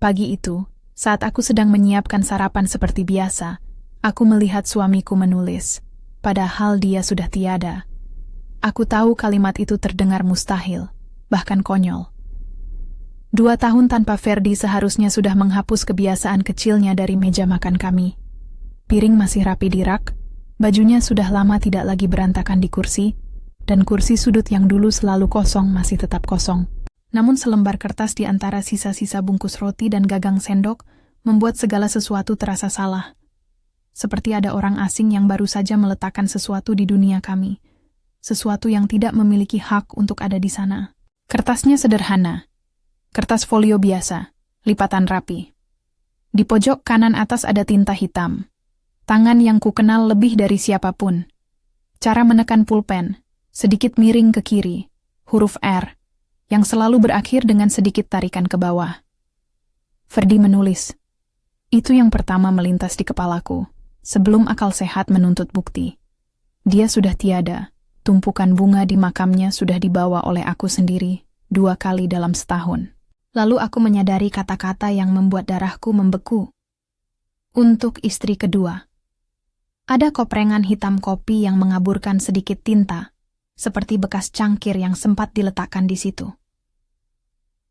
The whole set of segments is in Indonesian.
Pagi itu, saat aku sedang menyiapkan sarapan seperti biasa, aku melihat suamiku menulis, padahal dia sudah tiada. Aku tahu kalimat itu terdengar mustahil, bahkan konyol. 2 tahun tanpa Ferdi seharusnya sudah menghapus kebiasaan kecilnya dari meja makan kami. Piring masih rapi di rak, bajunya sudah lama tidak lagi berantakan di kursi, dan kursi sudut yang dulu selalu kosong masih tetap kosong. Namun selembar kertas di antara sisa-sisa bungkus roti dan gagang sendok membuat segala sesuatu terasa salah. Seperti ada orang asing yang baru saja meletakkan sesuatu di dunia kami. Sesuatu yang tidak memiliki hak untuk ada di sana. Kertasnya sederhana. Kertas folio biasa, lipatan rapi. Di pojok kanan atas ada tinta hitam. Tangan yang kukenal lebih dari siapapun. Cara menekan pulpen, sedikit miring ke kiri, huruf R, yang selalu berakhir dengan sedikit tarikan ke bawah. Ferdi menulis. Itu yang pertama melintas di kepalaku, sebelum akal sehat menuntut bukti. Dia sudah tiada, tumpukan bunga di makamnya sudah dibawa oleh aku sendiri 2 kali dalam setahun. Lalu aku menyadari kata-kata yang membuat darahku membeku. Untuk istri kedua. Ada koprengan hitam kopi yang mengaburkan sedikit tinta, seperti bekas cangkir yang sempat diletakkan di situ.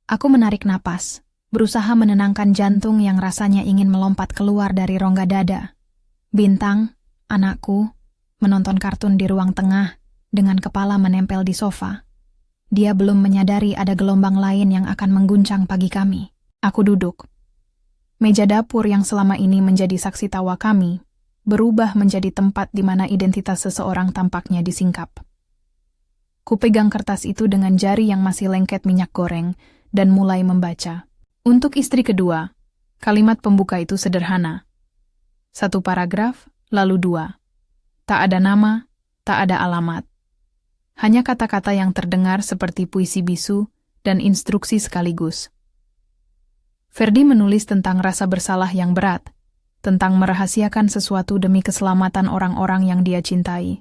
Aku menarik napas, berusaha menenangkan jantung yang rasanya ingin melompat keluar dari rongga dada. Bintang, anakku, menonton kartun di ruang tengah, dengan kepala menempel di sofa. Dia belum menyadari ada gelombang lain yang akan mengguncang pagi kami. Aku duduk. Meja dapur yang selama ini menjadi saksi tawa kami, berubah menjadi tempat di mana identitas seseorang tampaknya disingkap. Kupegang kertas itu dengan jari yang masih lengket minyak goreng, dan mulai membaca. Untuk istri kedua, kalimat pembuka itu sederhana. 1 paragraf, lalu 2. Tak ada nama, tak ada alamat. Hanya kata-kata yang terdengar seperti puisi bisu dan instruksi sekaligus. Ferdi menulis tentang rasa bersalah yang berat, tentang merahasiakan sesuatu demi keselamatan orang-orang yang dia cintai,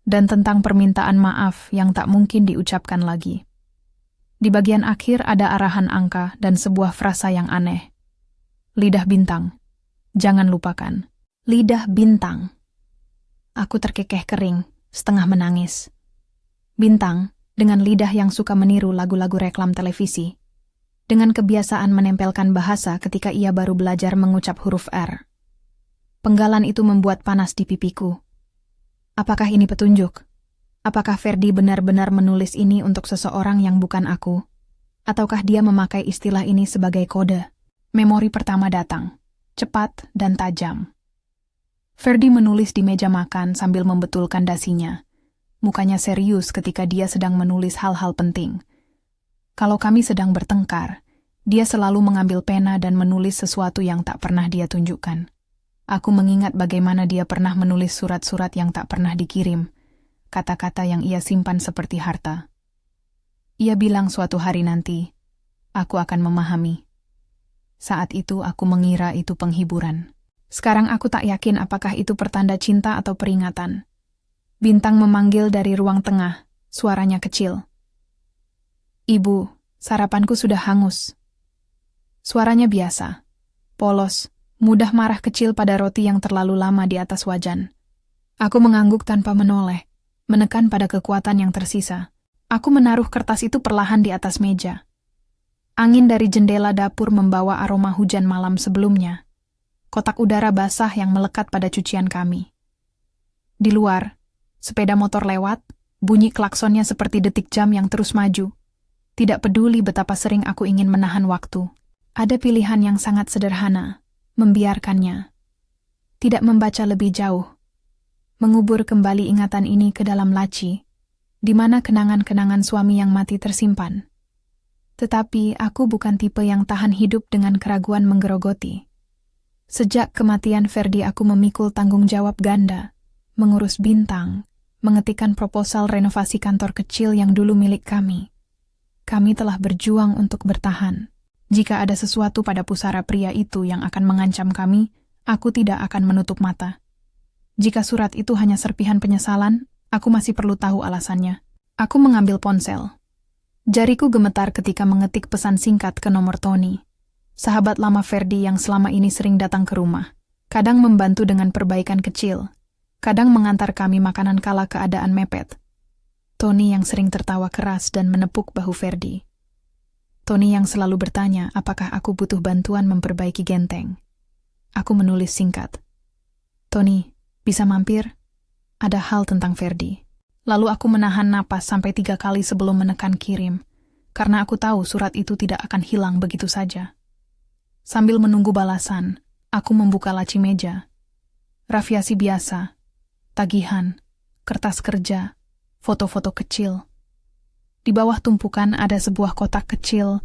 dan tentang permintaan maaf yang tak mungkin diucapkan lagi. Di bagian akhir ada arahan angka dan sebuah frasa yang aneh. Lidah bintang. Jangan lupakan. Lidah bintang. Aku terkekeh kering, setengah menangis. Bintang, dengan lidah yang suka meniru lagu-lagu reklam televisi. Dengan kebiasaan menempelkan bahasa ketika ia baru belajar mengucap huruf R. Penggalan itu membuat panas di pipiku. Apakah ini petunjuk? Apakah Ferdi benar-benar menulis ini untuk seseorang yang bukan aku? Ataukah dia memakai istilah ini sebagai kode? Memori pertama datang, cepat dan tajam. Ferdi menulis di meja makan sambil membetulkan dasinya. Mukanya serius ketika dia sedang menulis hal-hal penting. Kalau kami sedang bertengkar, dia selalu mengambil pena dan menulis sesuatu yang tak pernah dia tunjukkan. Aku mengingat bagaimana dia pernah menulis surat-surat yang tak pernah dikirim, kata-kata yang ia simpan seperti harta. Ia bilang suatu hari nanti, aku akan memahami. Saat itu aku mengira itu penghiburan. Sekarang aku tak yakin apakah itu pertanda cinta atau peringatan. Bintang memanggil dari ruang tengah, suaranya kecil. Ibu, sarapanku sudah hangus. Suaranya biasa, polos, mudah marah kecil pada roti yang terlalu lama di atas wajan. Aku mengangguk tanpa menoleh, menekan pada kekuatan yang tersisa. Aku menaruh kertas itu perlahan di atas meja. Angin dari jendela dapur membawa aroma hujan malam sebelumnya. Kotak udara basah yang melekat pada cucian kami. Di luar, sepeda motor lewat, bunyi klaksonnya seperti detik jam yang terus maju. Tidak peduli betapa sering aku ingin menahan waktu. Ada pilihan yang sangat sederhana, membiarkannya. Tidak membaca lebih jauh. Mengubur kembali ingatan ini ke dalam laci, di mana kenangan-kenangan suami yang mati tersimpan. Tetapi aku bukan tipe yang tahan hidup dengan keraguan menggerogoti. Sejak kematian Ferdi aku memikul tanggung jawab ganda, mengurus Bintang, mengetikkan proposal renovasi kantor kecil yang dulu milik kami. Kami telah berjuang untuk bertahan. Jika ada sesuatu pada pusara pria itu yang akan mengancam kami, aku tidak akan menutup mata. Jika surat itu hanya serpihan penyesalan, aku masih perlu tahu alasannya. Aku mengambil ponsel. Jariku gemetar ketika mengetik pesan singkat ke nomor Tony. sahabat lama Ferdi yang selama ini sering datang ke rumah. Kadang membantu dengan perbaikan kecil, kadang mengantar kami makanan kala keadaan mepet. Tony yang sering tertawa keras dan menepuk bahu Ferdi. Tony yang selalu bertanya apakah aku butuh bantuan memperbaiki genteng. Aku menulis singkat. Tony, bisa mampir? Ada hal tentang Ferdi. Lalu aku menahan napas sampai 3 kali sebelum menekan kirim, karena aku tahu surat itu tidak akan hilang begitu saja. Sambil menunggu balasan, aku membuka laci meja. Raffiasi biasa, tagihan, kertas kerja, foto-foto kecil. Di bawah tumpukan ada sebuah kotak kecil,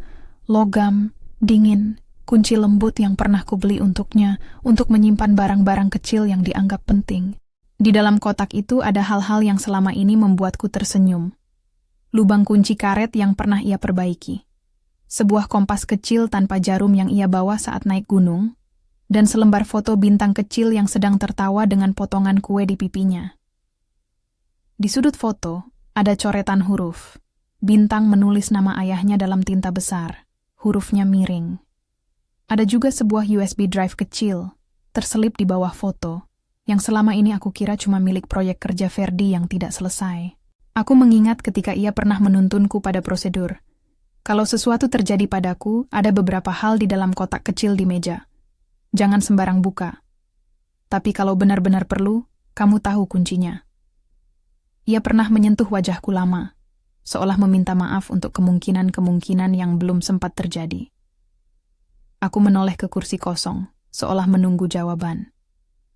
logam, dingin, kunci lembut yang pernah kubeli untuknya untuk menyimpan barang-barang kecil yang dianggap penting. Di dalam kotak itu ada hal-hal yang selama ini membuatku tersenyum. Lubang kunci karet yang pernah ia perbaiki. Sebuah kompas kecil tanpa jarum yang ia bawa saat naik gunung, dan selembar foto bintang kecil yang sedang tertawa dengan potongan kue di pipinya. Di sudut foto, ada coretan huruf. Bintang menulis nama ayahnya dalam tinta besar, hurufnya miring. Ada juga sebuah USB drive kecil, terselip di bawah foto, yang selama ini aku kira cuma milik proyek kerja Ferdi yang tidak selesai. Aku mengingat ketika ia pernah menuntunku pada prosedur. Kalau sesuatu terjadi padaku, ada beberapa hal di dalam kotak kecil di meja. Jangan sembarang buka. Tapi kalau benar-benar perlu, kamu tahu kuncinya. Ia pernah menyentuh wajahku lama, seolah meminta maaf untuk kemungkinan-kemungkinan yang belum sempat terjadi. Aku menoleh ke kursi kosong, seolah menunggu jawaban.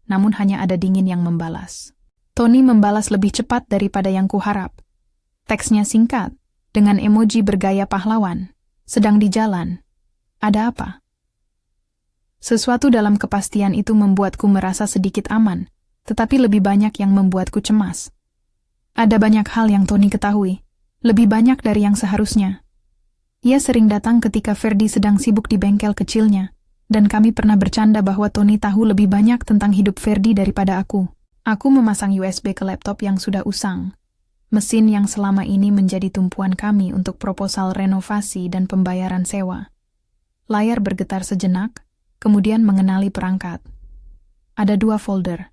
Namun hanya ada dingin yang membalas. Tony membalas lebih cepat daripada yang kuharap. Teksnya singkat, dengan emoji bergaya pahlawan. Sedang di jalan. Ada apa? Sesuatu dalam kepastian itu membuatku merasa sedikit aman, tetapi lebih banyak yang membuatku cemas. Ada banyak hal yang Tony ketahui, lebih banyak dari yang seharusnya. Ia sering datang ketika Ferdi sedang sibuk di bengkel kecilnya, dan kami pernah bercanda bahwa Tony tahu lebih banyak tentang hidup Ferdi daripada aku. Aku memasang USB ke laptop yang sudah usang, mesin yang selama ini menjadi tumpuan kami untuk proposal renovasi dan pembayaran sewa. Layar bergetar sejenak, kemudian mengenali perangkat. Ada 2 folder.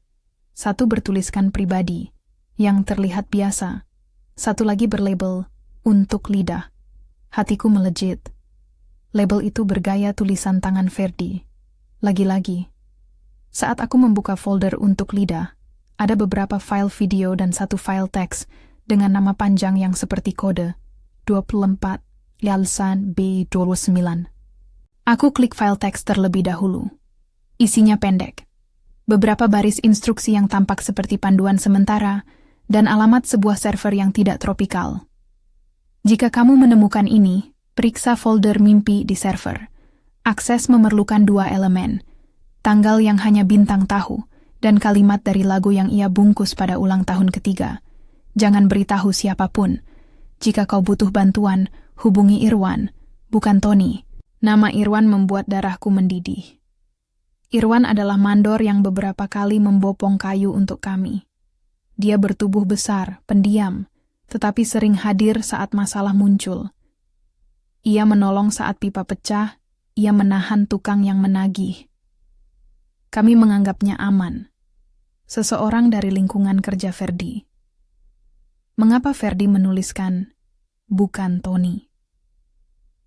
Satu bertuliskan pribadi, yang terlihat biasa. Satu lagi berlabel, untuk lidah. Hatiku melejit. Label itu bergaya tulisan tangan Ferdi. Lagi-lagi, saat aku membuka folder untuk lidah, ada beberapa file video dan 1 file teks dengan nama panjang yang seperti kode 24 Yalsan B29. Aku klik file teks terlebih dahulu. Isinya pendek. Beberapa baris instruksi yang tampak seperti panduan sementara dan alamat sebuah server yang tidak tropikal. Jika kamu menemukan ini, periksa folder mimpi di server. Akses memerlukan 2 elemen, tanggal yang hanya bintang tahu, dan kalimat dari lagu yang ia bungkus pada ulang tahun ketiga. Jangan beritahu siapapun. Jika kau butuh bantuan, hubungi Irwan, bukan Tony. Nama Irwan membuat darahku mendidih. Irwan adalah mandor yang beberapa kali membopong kayu untuk kami. Dia bertubuh besar, pendiam, tetapi sering hadir saat masalah muncul. Ia menolong saat pipa pecah, ia menahan tukang yang menagih. Kami menganggapnya aman. Seseorang dari lingkungan kerja Ferdi. Mengapa Ferdi menuliskan, bukan Tony?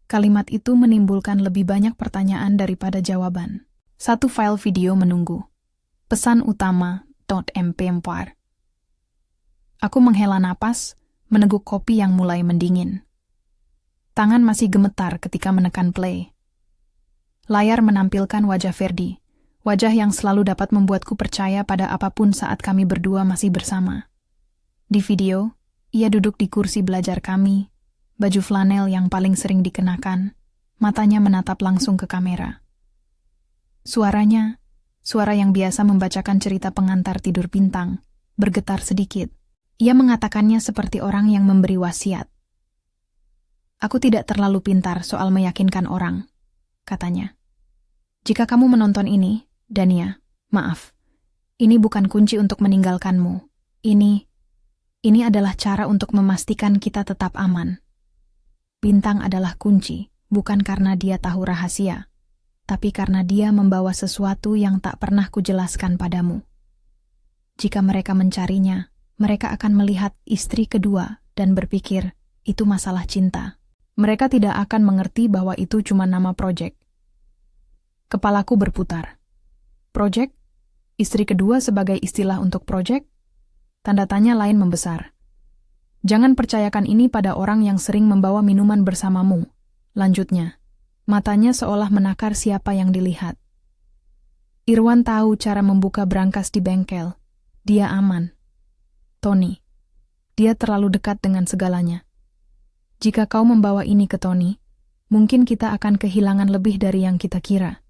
Kalimat itu menimbulkan lebih banyak pertanyaan daripada jawaban. 1 file video menunggu. Pesan utama .mp4. Aku menghela napas, meneguk kopi yang mulai mendingin. Tangan masih gemetar ketika menekan play. Layar menampilkan wajah Ferdi, wajah yang selalu dapat membuatku percaya pada apapun saat kami berdua masih bersama. Di video, ia duduk di kursi belajar kami, baju flanel yang paling sering dikenakan, matanya menatap langsung ke kamera. Suaranya, suara yang biasa membacakan cerita pengantar tidur bintang, bergetar sedikit. Ia mengatakannya seperti orang yang memberi wasiat. Aku tidak terlalu pintar soal meyakinkan orang, katanya. Jika kamu menonton ini, Dania, maaf. Ini bukan kunci untuk meninggalkanmu. Ini adalah cara untuk memastikan kita tetap aman. Bintang adalah kunci, bukan karena dia tahu rahasia, tapi karena dia membawa sesuatu yang tak pernah kujelaskan padamu. Jika mereka mencarinya, mereka akan melihat istri kedua dan berpikir, itu masalah cinta. Mereka tidak akan mengerti bahwa itu cuma nama proyek. Kepalaku berputar. Proyek? Istri kedua sebagai istilah untuk proyek? Tanda tanya lain membesar. Jangan percayakan ini pada orang yang sering membawa minuman bersamamu. Lanjutnya, matanya seolah menakar siapa yang dilihat. Irwan tahu cara membuka brankas di bengkel. Dia aman. Tony. Dia terlalu dekat dengan segalanya. Jika kau membawa ini ke Tony, mungkin kita akan kehilangan lebih dari yang kita kira.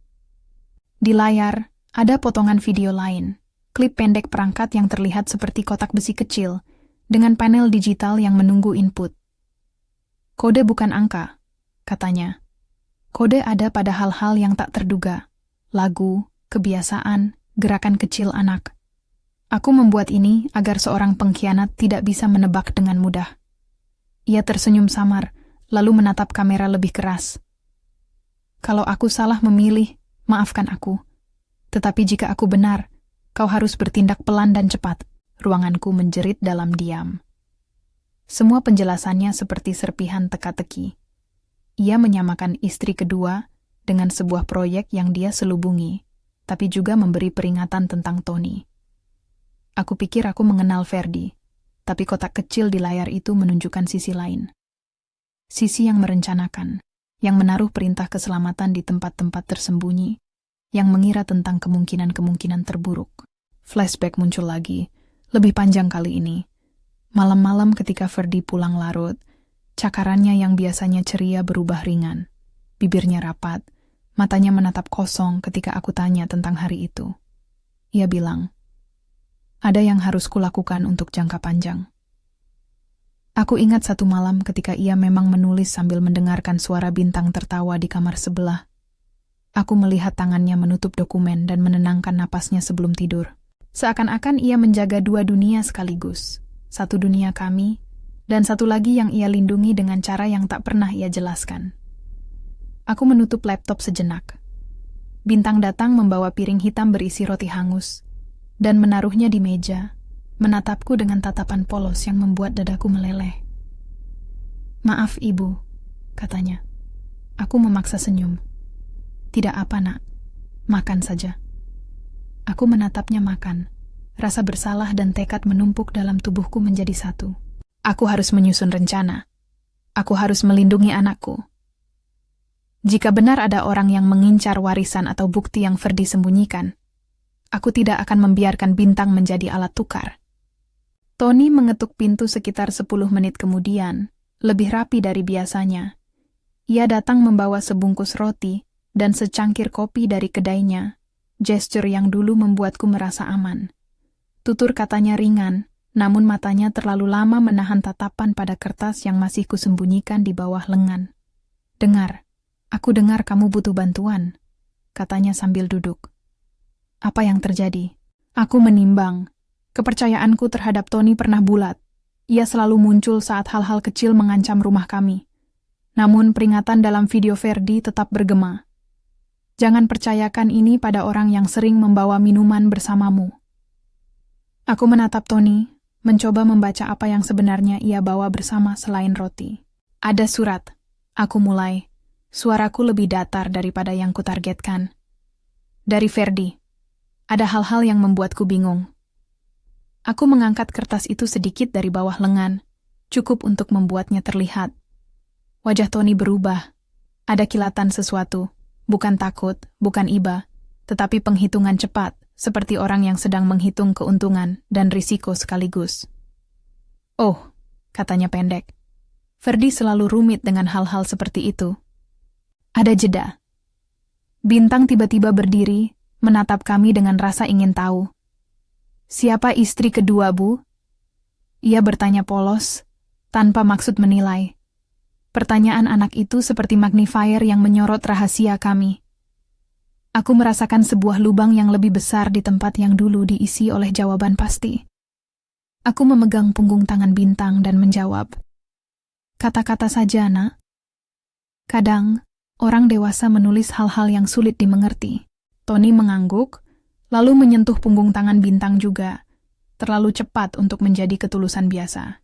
Di layar, ada potongan video lain, klip pendek perangkat yang terlihat seperti kotak besi kecil, dengan panel digital yang menunggu input. Kode bukan angka, katanya. Kode ada pada hal-hal yang tak terduga, lagu, kebiasaan, gerakan kecil anak. Aku membuat ini agar seorang pengkhianat tidak bisa menebak dengan mudah. Ia tersenyum samar, lalu menatap kamera lebih keras. Kalau aku salah memilih, maafkan aku. Tetapi jika aku benar, kau harus bertindak pelan dan cepat. Ruanganku menjerit dalam diam. Semua penjelasannya seperti serpihan teka-teki. Ia menyamakan istri kedua dengan sebuah proyek yang dia selubungi, tapi juga memberi peringatan tentang Tony. Aku pikir aku mengenal Ferdi, tapi kotak kecil di layar itu menunjukkan sisi lain. Sisi yang merencanakan, yang menaruh perintah keselamatan di tempat-tempat tersembunyi, yang mengira tentang kemungkinan-kemungkinan terburuk. Flashback muncul lagi, lebih panjang kali ini. Malam-malam ketika Ferdi pulang larut, cakarannya yang biasanya ceria berubah ringan. Bibirnya rapat, matanya menatap kosong ketika aku tanya tentang hari itu. Ia bilang, ada yang harus kulakukan untuk jangka panjang. Aku ingat satu malam ketika ia memang menulis sambil mendengarkan suara bintang tertawa di kamar sebelah. Aku melihat tangannya menutup dokumen dan menenangkan napasnya sebelum tidur. Seakan-akan ia menjaga dua dunia sekaligus. Satu dunia kami, dan satu lagi yang ia lindungi dengan cara yang tak pernah ia jelaskan. Aku menutup laptop sejenak. Bintang datang membawa piring hitam berisi roti hangus, dan menaruhnya di meja, menatapku dengan tatapan polos yang membuat dadaku meleleh. Maaf ibu, katanya. Aku memaksa senyum. Tidak apa nak, makan saja. Aku menatapnya makan. Rasa bersalah dan tekad menumpuk dalam tubuhku menjadi satu. Aku harus menyusun rencana. Aku harus melindungi anakku. Jika benar ada orang yang mengincar warisan atau bukti yang Ferdi sembunyikan, aku tidak akan membiarkan bintang menjadi alat tukar. Tony mengetuk pintu sekitar 10 menit kemudian, lebih rapi dari biasanya. Ia datang membawa sebungkus roti dan secangkir kopi dari kedainya, gesture yang dulu membuatku merasa aman. Tutur katanya ringan, namun matanya terlalu lama menahan tatapan pada kertas yang masih kusembunyikan di bawah lengan. Dengar, aku dengar kamu butuh bantuan, katanya sambil duduk. Apa yang terjadi? Aku menimbang. Kepercayaanku terhadap Tony pernah bulat. Ia selalu muncul saat hal-hal kecil mengancam rumah kami. Namun peringatan dalam video Ferdi tetap bergema. Jangan percayakan ini pada orang yang sering membawa minuman bersamamu. Aku menatap Tony, mencoba membaca apa yang sebenarnya ia bawa bersama selain roti. Ada surat. Aku mulai. Suaraku lebih datar daripada yang kutargetkan. Dari Ferdi. Ada hal-hal yang membuatku bingung. Aku mengangkat kertas itu sedikit dari bawah lengan, cukup untuk membuatnya terlihat. Wajah Tony berubah. Ada kilatan sesuatu, bukan takut, bukan iba, tetapi penghitungan cepat, seperti orang yang sedang menghitung keuntungan dan risiko sekaligus. Oh, katanya pendek. Ferdi selalu rumit dengan hal-hal seperti itu. Ada jeda. Bintang tiba-tiba berdiri, menatap kami dengan rasa ingin tahu. Siapa istri kedua, Bu? Ia bertanya polos, tanpa maksud menilai. Pertanyaan anak itu seperti magnifier yang menyorot rahasia kami. Aku merasakan sebuah lubang yang lebih besar di tempat yang dulu diisi oleh jawaban pasti. Aku memegang punggung tangan Bintang dan menjawab. Kata-kata saja, Nak. Kadang, Orang dewasa menulis hal-hal yang sulit dimengerti. Tony mengangguk, lalu menyentuh punggung tangan Bintang juga, terlalu cepat untuk menjadi ketulusan biasa.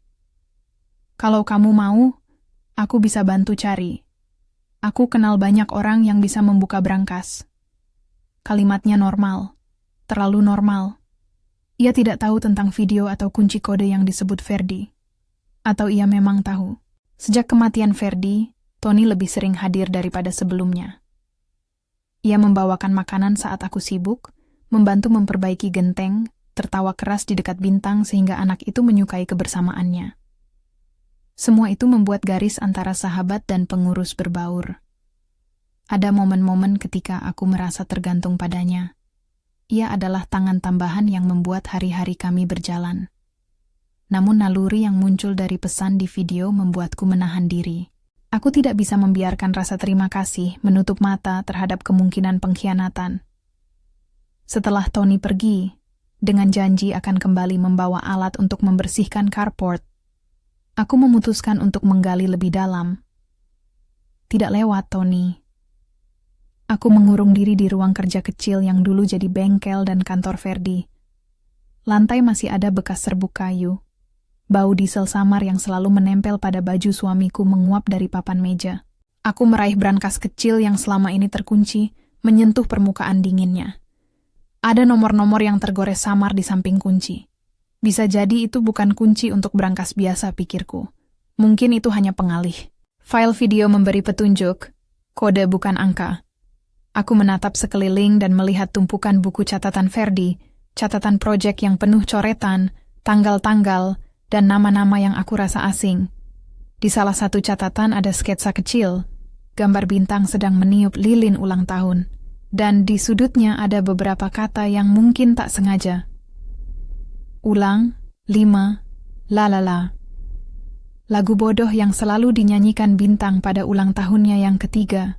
Kalau kamu mau, aku bisa bantu cari. Aku kenal banyak orang yang bisa membuka brankas. Kalimatnya normal, terlalu normal. Ia tidak tahu tentang video atau kunci kode yang disebut Ferdi. Atau ia memang tahu. Sejak kematian Ferdi, Tony lebih sering hadir daripada sebelumnya. Ia membawakan makanan saat aku sibuk, membantu memperbaiki genteng, tertawa keras di dekat Bintang sehingga anak itu menyukai kebersamaannya. Semua itu membuat garis antara sahabat dan pengurus berbaur. Ada momen-momen ketika aku merasa tergantung padanya. Ia adalah tangan tambahan yang membuat hari-hari kami berjalan. Namun naluri yang muncul dari pesan di video membuatku menahan diri. Aku tidak bisa membiarkan rasa terima kasih menutup mata terhadap kemungkinan pengkhianatan. Setelah Tony pergi, dengan janji akan kembali membawa alat untuk membersihkan carport, aku memutuskan untuk menggali lebih dalam. Tidak lewat, Tony. Aku mengurung diri di ruang kerja kecil yang dulu jadi bengkel dan kantor Ferdi. Lantai masih ada bekas serbuk kayu. Bau diesel samar yang selalu menempel pada baju suamiku menguap dari papan meja. Aku meraih brankas kecil yang selama ini terkunci, menyentuh permukaan dinginnya. Ada nomor-nomor yang tergores samar di samping kunci. Bisa jadi itu bukan kunci untuk brankas biasa, pikirku. Mungkin itu hanya pengalih. File video memberi petunjuk, kode bukan angka. Aku menatap sekeliling dan melihat tumpukan buku catatan Ferdi, catatan proyek yang penuh coretan, tanggal-tanggal, dan nama-nama yang aku rasa asing. Di salah satu catatan ada sketsa kecil, gambar Bintang sedang meniup lilin ulang tahun, dan di sudutnya ada beberapa kata yang mungkin tak sengaja. Ulang, 5, lalala. Lagu bodoh yang selalu dinyanyikan Bintang pada ulang tahunnya yang ketiga.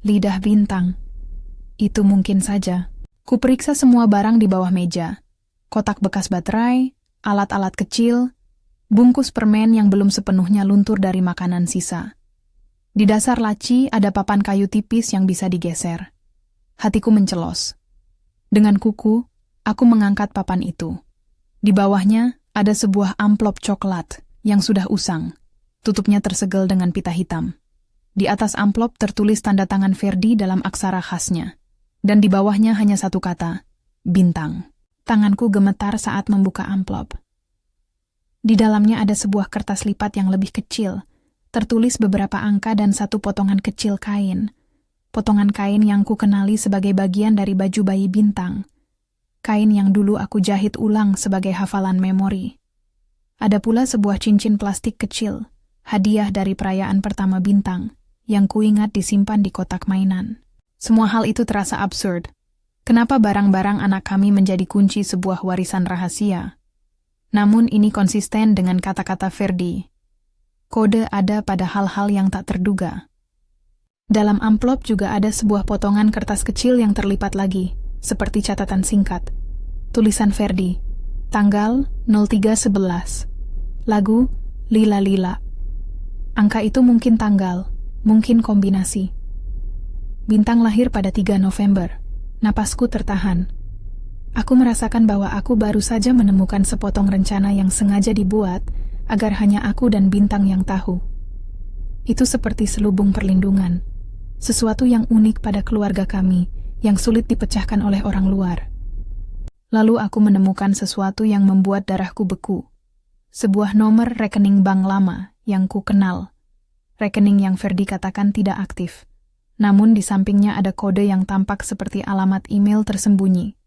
Lidah Bintang. Itu mungkin saja. Kuperiksa semua barang di bawah meja. Kotak bekas baterai, alat-alat kecil, bungkus permen yang belum sepenuhnya luntur dari makanan sisa. Di dasar laci ada papan kayu tipis yang bisa digeser. Hatiku mencelos. Dengan kuku, aku mengangkat papan itu. Di bawahnya ada sebuah amplop coklat yang sudah usang. Tutupnya tersegel dengan pita hitam. Di atas amplop tertulis tanda tangan Ferdi dalam aksara khasnya. Dan di bawahnya hanya satu kata, Bintang. Tanganku gemetar saat membuka amplop. Di dalamnya ada sebuah kertas lipat yang lebih kecil, tertulis beberapa angka dan satu potongan kecil kain. Potongan kain yang ku kenali sebagai bagian dari baju bayi Bintang. Kain yang dulu aku jahit ulang sebagai hafalan memori. Ada pula sebuah cincin plastik kecil, hadiah dari perayaan pertama Bintang, yang kuingat disimpan di kotak mainan. Semua hal itu terasa absurd. Kenapa barang-barang anak kami menjadi kunci sebuah warisan rahasia? Namun ini konsisten dengan kata-kata Ferdi. Kode ada pada hal-hal yang tak terduga. Dalam amplop juga ada sebuah potongan kertas kecil yang terlipat lagi, seperti catatan singkat. Tulisan Ferdi, tanggal 03/11. Lagu Lila Lila. Angka itu mungkin tanggal, mungkin kombinasi. Bintang lahir pada 3 November. Napasku tertahan. Aku merasakan bahwa aku baru saja menemukan sepotong rencana yang sengaja dibuat agar hanya aku dan Bintang yang tahu. Itu seperti selubung perlindungan. Sesuatu yang unik pada keluarga kami yang sulit dipecahkan oleh orang luar. Lalu aku menemukan sesuatu yang membuat darahku beku. Sebuah nomor rekening bank lama yang ku kenal. Rekening yang Ferdi katakan tidak aktif. Namun di sampingnya ada kode yang tampak seperti alamat email tersembunyi.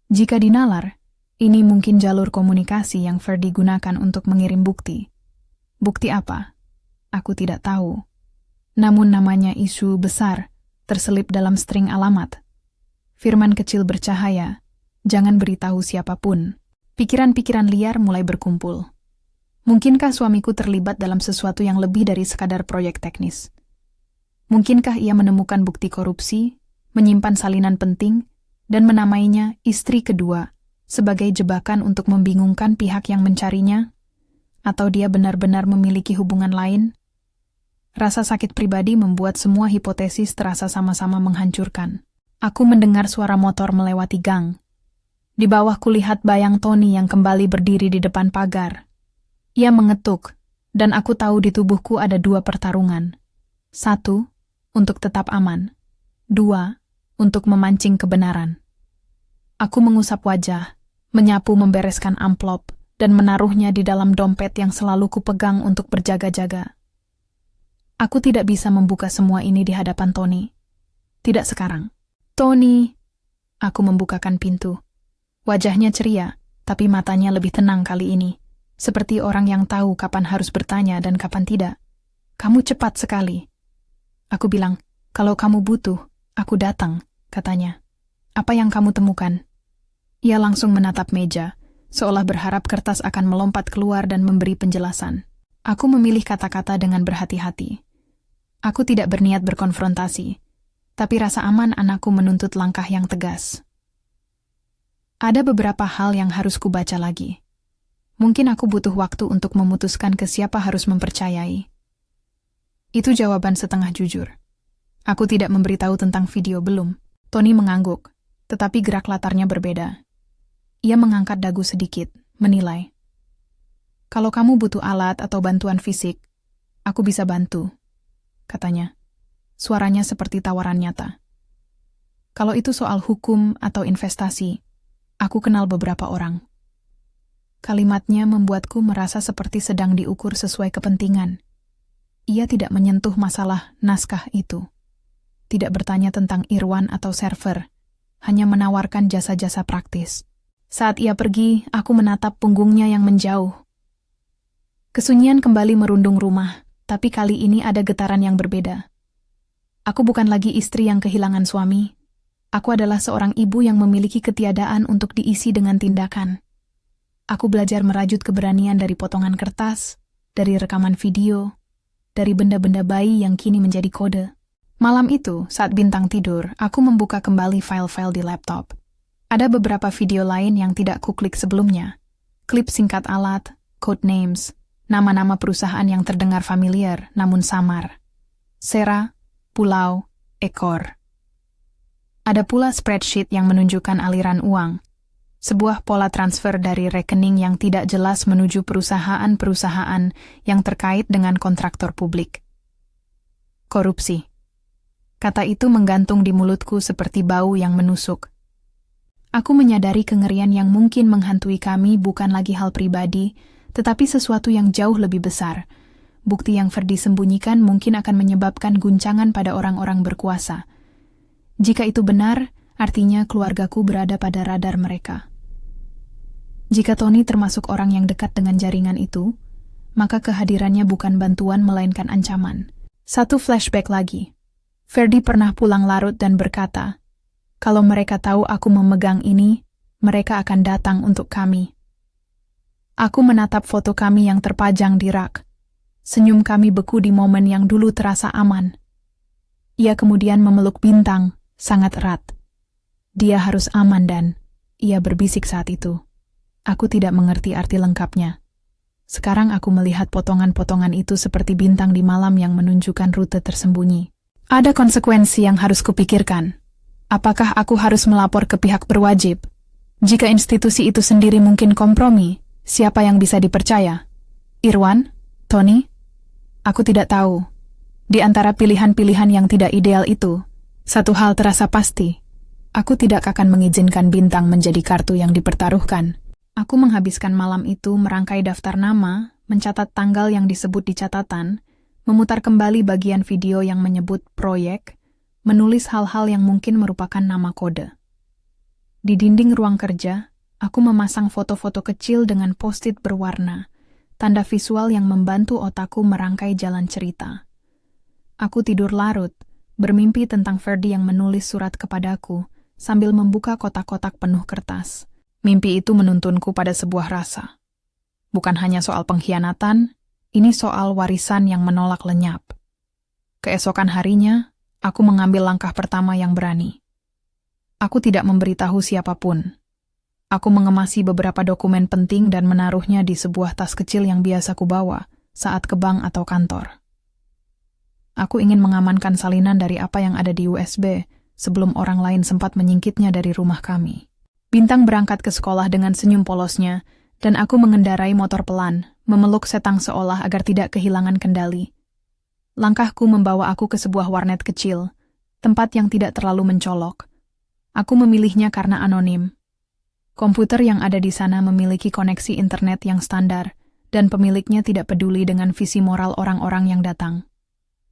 Jika dinalar, ini mungkin jalur komunikasi yang Ferdi gunakan untuk mengirim bukti. Bukti apa? Aku tidak tahu. Namun namanya isu besar, terselip dalam string alamat. Firman kecil bercahaya, jangan beritahu siapapun. Pikiran-pikiran liar mulai berkumpul. Mungkinkah suamiku terlibat dalam sesuatu yang lebih dari sekadar proyek teknis? Mungkinkah ia menemukan bukti korupsi, menyimpan salinan penting, dan menamainya istri kedua sebagai jebakan untuk membingungkan pihak yang mencarinya? Atau dia benar-benar memiliki hubungan lain? Rasa sakit pribadi membuat semua hipotesis terasa sama-sama menghancurkan. Aku mendengar suara motor melewati gang. Di bawah kulihat bayang Tony yang kembali berdiri di depan pagar. Ia mengetuk, dan aku tahu di tubuhku ada 2 pertarungan. 1, untuk tetap aman. 2, untuk memancing kebenaran. Aku mengusap wajah, menyapu membereskan amplop, dan menaruhnya di dalam dompet yang selalu kupegang untuk berjaga-jaga. Aku tidak bisa membuka semua ini di hadapan Tony. Tidak sekarang. Tony! Aku membukakan pintu. Wajahnya ceria, tapi matanya lebih tenang kali ini. Seperti orang yang tahu kapan harus bertanya dan kapan tidak. Kamu cepat sekali. Aku bilang, kalau kamu butuh, aku datang, katanya. Apa yang kamu temukan? Ia langsung menatap meja, seolah berharap kertas akan melompat keluar dan memberi penjelasan. Aku memilih kata-kata dengan berhati-hati. Aku tidak berniat berkonfrontasi, tapi rasa aman anakku menuntut langkah yang tegas. Ada beberapa hal yang harus kubaca lagi. Mungkin aku butuh waktu untuk memutuskan ke siapa harus mempercayai. Itu jawaban setengah jujur. Aku tidak memberitahu tentang video belum. Tony mengangguk, tetapi gerak latarnya berbeda. Ia mengangkat dagu sedikit, menilai. Kalau kamu butuh alat atau bantuan fisik, aku bisa bantu, katanya. Suaranya seperti tawaran nyata. Kalau itu soal hukum atau investasi, aku kenal beberapa orang. Kalimatnya membuatku merasa seperti sedang diukur sesuai kepentingan. Ia tidak menyentuh masalah naskah itu. Tidak bertanya tentang Irwan atau server, hanya menawarkan jasa-jasa praktis. Saat ia pergi, aku menatap punggungnya yang menjauh. Kesunyian kembali merundung rumah, tapi kali ini ada getaran yang berbeda. Aku bukan lagi istri yang kehilangan suami. Aku adalah seorang ibu yang memiliki ketiadaan untuk diisi dengan tindakan. Aku belajar merajut keberanian dari potongan kertas, dari rekaman video, dari benda-benda bayi yang kini menjadi kode. Malam itu, saat Bintang tidur, aku membuka kembali file-file di laptop. Ada beberapa video lain yang tidak kuklik sebelumnya. Klip singkat alat, code names, nama-nama perusahaan yang terdengar familiar namun samar. Sera, pulau, ekor. Ada pula spreadsheet yang menunjukkan aliran uang. Sebuah pola transfer dari rekening yang tidak jelas menuju perusahaan-perusahaan yang terkait dengan kontraktor publik. Korupsi. Kata itu menggantung di mulutku seperti bau yang menusuk. Aku menyadari kengerian yang mungkin menghantui kami bukan lagi hal pribadi, tetapi sesuatu yang jauh lebih besar. Bukti yang Ferdi sembunyikan mungkin akan menyebabkan guncangan pada orang-orang berkuasa. Jika itu benar, artinya keluargaku berada pada radar mereka. Jika Tony termasuk orang yang dekat dengan jaringan itu, maka kehadirannya bukan bantuan melainkan ancaman. Satu flashback lagi. Ferdi pernah pulang larut dan berkata, kalau mereka tahu aku memegang ini, mereka akan datang untuk kami. Aku menatap foto kami yang terpajang di rak. Senyum kami beku di momen yang dulu terasa aman. Ia kemudian memeluk Bintang, sangat erat. Dia harus aman dan, ia berbisik saat itu. Aku tidak mengerti arti lengkapnya. Sekarang aku melihat potongan-potongan itu seperti bintang di malam yang menunjukkan rute tersembunyi. Ada konsekuensi yang harus kupikirkan. Apakah aku harus melapor ke pihak berwajib? Jika institusi itu sendiri mungkin kompromi, siapa yang bisa dipercaya? Irwan? Tony? Aku tidak tahu. Di antara pilihan-pilihan yang tidak ideal itu, satu hal terasa pasti. Aku tidak akan mengizinkan Bintang menjadi kartu yang dipertaruhkan. Aku menghabiskan malam itu merangkai daftar nama, mencatat tanggal yang disebut di catatan, memutar kembali bagian video yang menyebut proyek, menulis hal-hal yang mungkin merupakan nama kode. Di dinding ruang kerja, aku memasang foto-foto kecil dengan post-it berwarna, tanda visual yang membantu otakku merangkai jalan cerita. Aku tidur larut, bermimpi tentang Ferdi yang menulis surat kepadaku, sambil membuka kotak-kotak penuh kertas. Mimpi itu menuntunku pada sebuah rasa. Bukan hanya soal pengkhianatan, ini soal warisan yang menolak lenyap. Keesokan harinya, aku mengambil langkah pertama yang berani. Aku tidak memberitahu siapapun. Aku mengemasi beberapa dokumen penting dan menaruhnya di sebuah tas kecil yang biasa kubawa saat ke bank atau kantor. Aku ingin mengamankan salinan dari apa yang ada di USB sebelum orang lain sempat menyingkitnya dari rumah kami. Bintang berangkat ke sekolah dengan senyum polosnya, dan aku mengendarai motor pelan, memeluk setang seolah agar tidak kehilangan kendali. Langkahku membawa aku ke sebuah warnet kecil, tempat yang tidak terlalu mencolok. Aku memilihnya karena anonim. Komputer yang ada di sana memiliki koneksi internet yang standar, dan pemiliknya tidak peduli dengan visi moral orang-orang yang datang.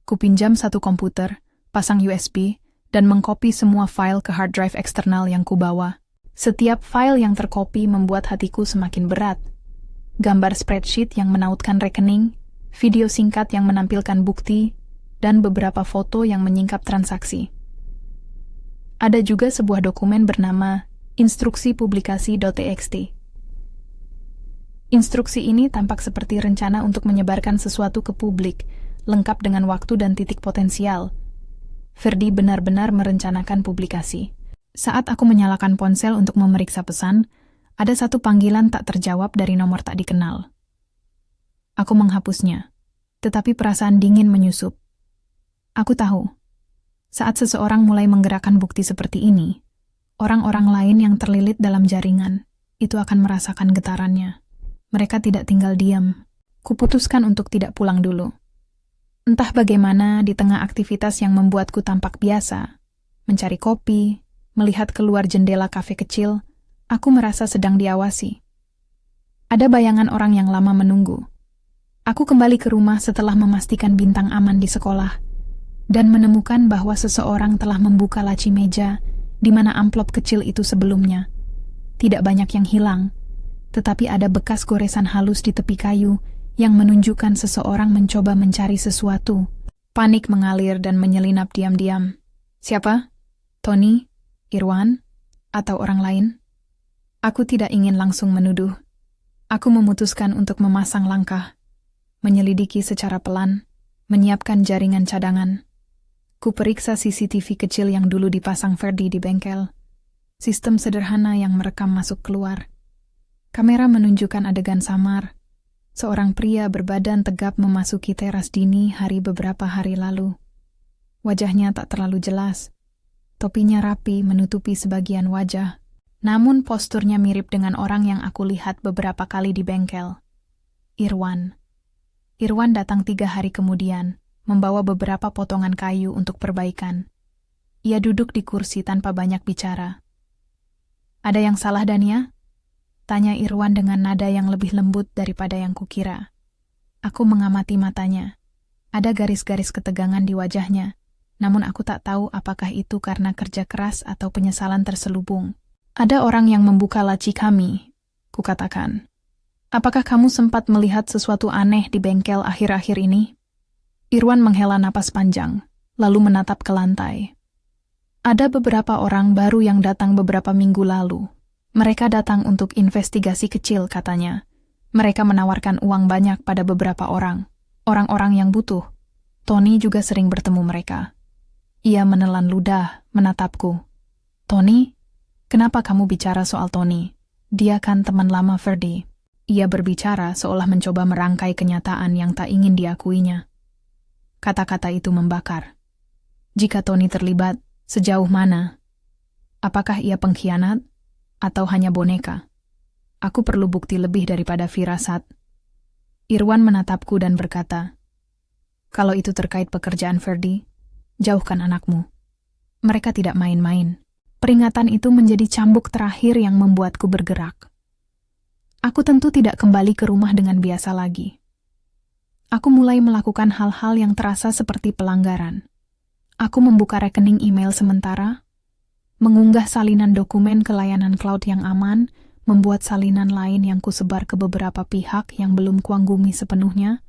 Kupinjam satu komputer, pasang USB, dan mengkopi semua file ke hard drive eksternal yang kubawa. Setiap file yang terkopi membuat hatiku semakin berat. Gambar spreadsheet yang menautkan rekening, video singkat yang menampilkan bukti, dan beberapa foto yang menyingkap transaksi. Ada juga sebuah dokumen bernama Instruksi Publikasi.txt. Instruksi ini tampak seperti rencana untuk menyebarkan sesuatu ke publik, lengkap dengan waktu dan titik potensial. Ferdi benar-benar merencanakan publikasi. Saat aku menyalakan ponsel untuk memeriksa pesan, ada satu panggilan tak terjawab dari nomor tak dikenal. Aku menghapusnya, tetapi perasaan dingin menyusup. Aku tahu, saat seseorang mulai menggerakkan bukti seperti ini, orang-orang lain yang terlilit dalam jaringan itu akan merasakan getarannya. Mereka tidak tinggal diam. Kuputuskan untuk tidak pulang dulu. Entah bagaimana di tengah aktivitas yang membuatku tampak biasa, mencari kopi, melihat keluar jendela kafe kecil, aku merasa sedang diawasi. Ada bayangan orang yang lama menunggu. Aku kembali ke rumah setelah memastikan Bintang aman di sekolah, dan menemukan bahwa seseorang telah membuka laci meja di mana amplop kecil itu sebelumnya. Tidak banyak yang hilang, tetapi ada bekas goresan halus di tepi kayu yang menunjukkan seseorang mencoba mencari sesuatu. Panik mengalir dan menyelinap diam-diam. Siapa? Tony? Irwan? Atau orang lain? Aku tidak ingin langsung menuduh. Aku memutuskan untuk memasang langkah, menyelidiki secara pelan, menyiapkan jaringan cadangan. Ku periksa CCTV kecil yang dulu dipasang Ferdi di bengkel. Sistem sederhana yang merekam masuk keluar. Kamera menunjukkan adegan samar. Seorang pria berbadan tegap memasuki teras dini hari beberapa hari lalu. Wajahnya tak terlalu jelas. Topinya rapi menutupi sebagian wajah. Namun posturnya mirip dengan orang yang aku lihat beberapa kali di bengkel. Irwan. Irwan datang 3 hari kemudian, membawa beberapa potongan kayu untuk perbaikan. Ia duduk di kursi tanpa banyak bicara. Ada yang salah, Dania? Tanya Irwan dengan nada yang lebih lembut daripada yang kukira. Aku mengamati matanya. Ada garis-garis ketegangan di wajahnya, namun aku tak tahu apakah itu karena kerja keras atau penyesalan terselubung. Ada orang yang membuka laci kami, kukatakan. Apakah kamu sempat melihat sesuatu aneh di bengkel akhir-akhir ini? Irwan menghela napas panjang, lalu menatap ke lantai. Ada beberapa orang baru yang datang beberapa minggu lalu. Mereka datang untuk investigasi kecil, katanya. Mereka menawarkan uang banyak pada beberapa orang. Orang-orang yang butuh. Tony juga sering bertemu mereka. Ia menelan ludah, menatapku. Tony? Kenapa kamu bicara soal Tony? Dia kan teman lama Ferdi. Ia berbicara seolah mencoba merangkai kenyataan yang tak ingin diakuinya. Kata-kata itu membakar. Jika Tony terlibat, sejauh mana? Apakah ia pengkhianat? Atau hanya boneka? Aku perlu bukti lebih daripada firasat. Irwan menatapku dan berkata, kalau itu terkait pekerjaan Ferdi, jauhkan anakmu. Mereka tidak main-main. Peringatan itu menjadi cambuk terakhir yang membuatku bergerak. Aku tentu tidak kembali ke rumah dengan biasa lagi. Aku mulai melakukan hal-hal yang terasa seperti pelanggaran. Aku membuka rekening email sementara, mengunggah salinan dokumen ke layanan cloud yang aman, membuat salinan lain yang kusebar ke beberapa pihak yang belum kuanggumi sepenuhnya,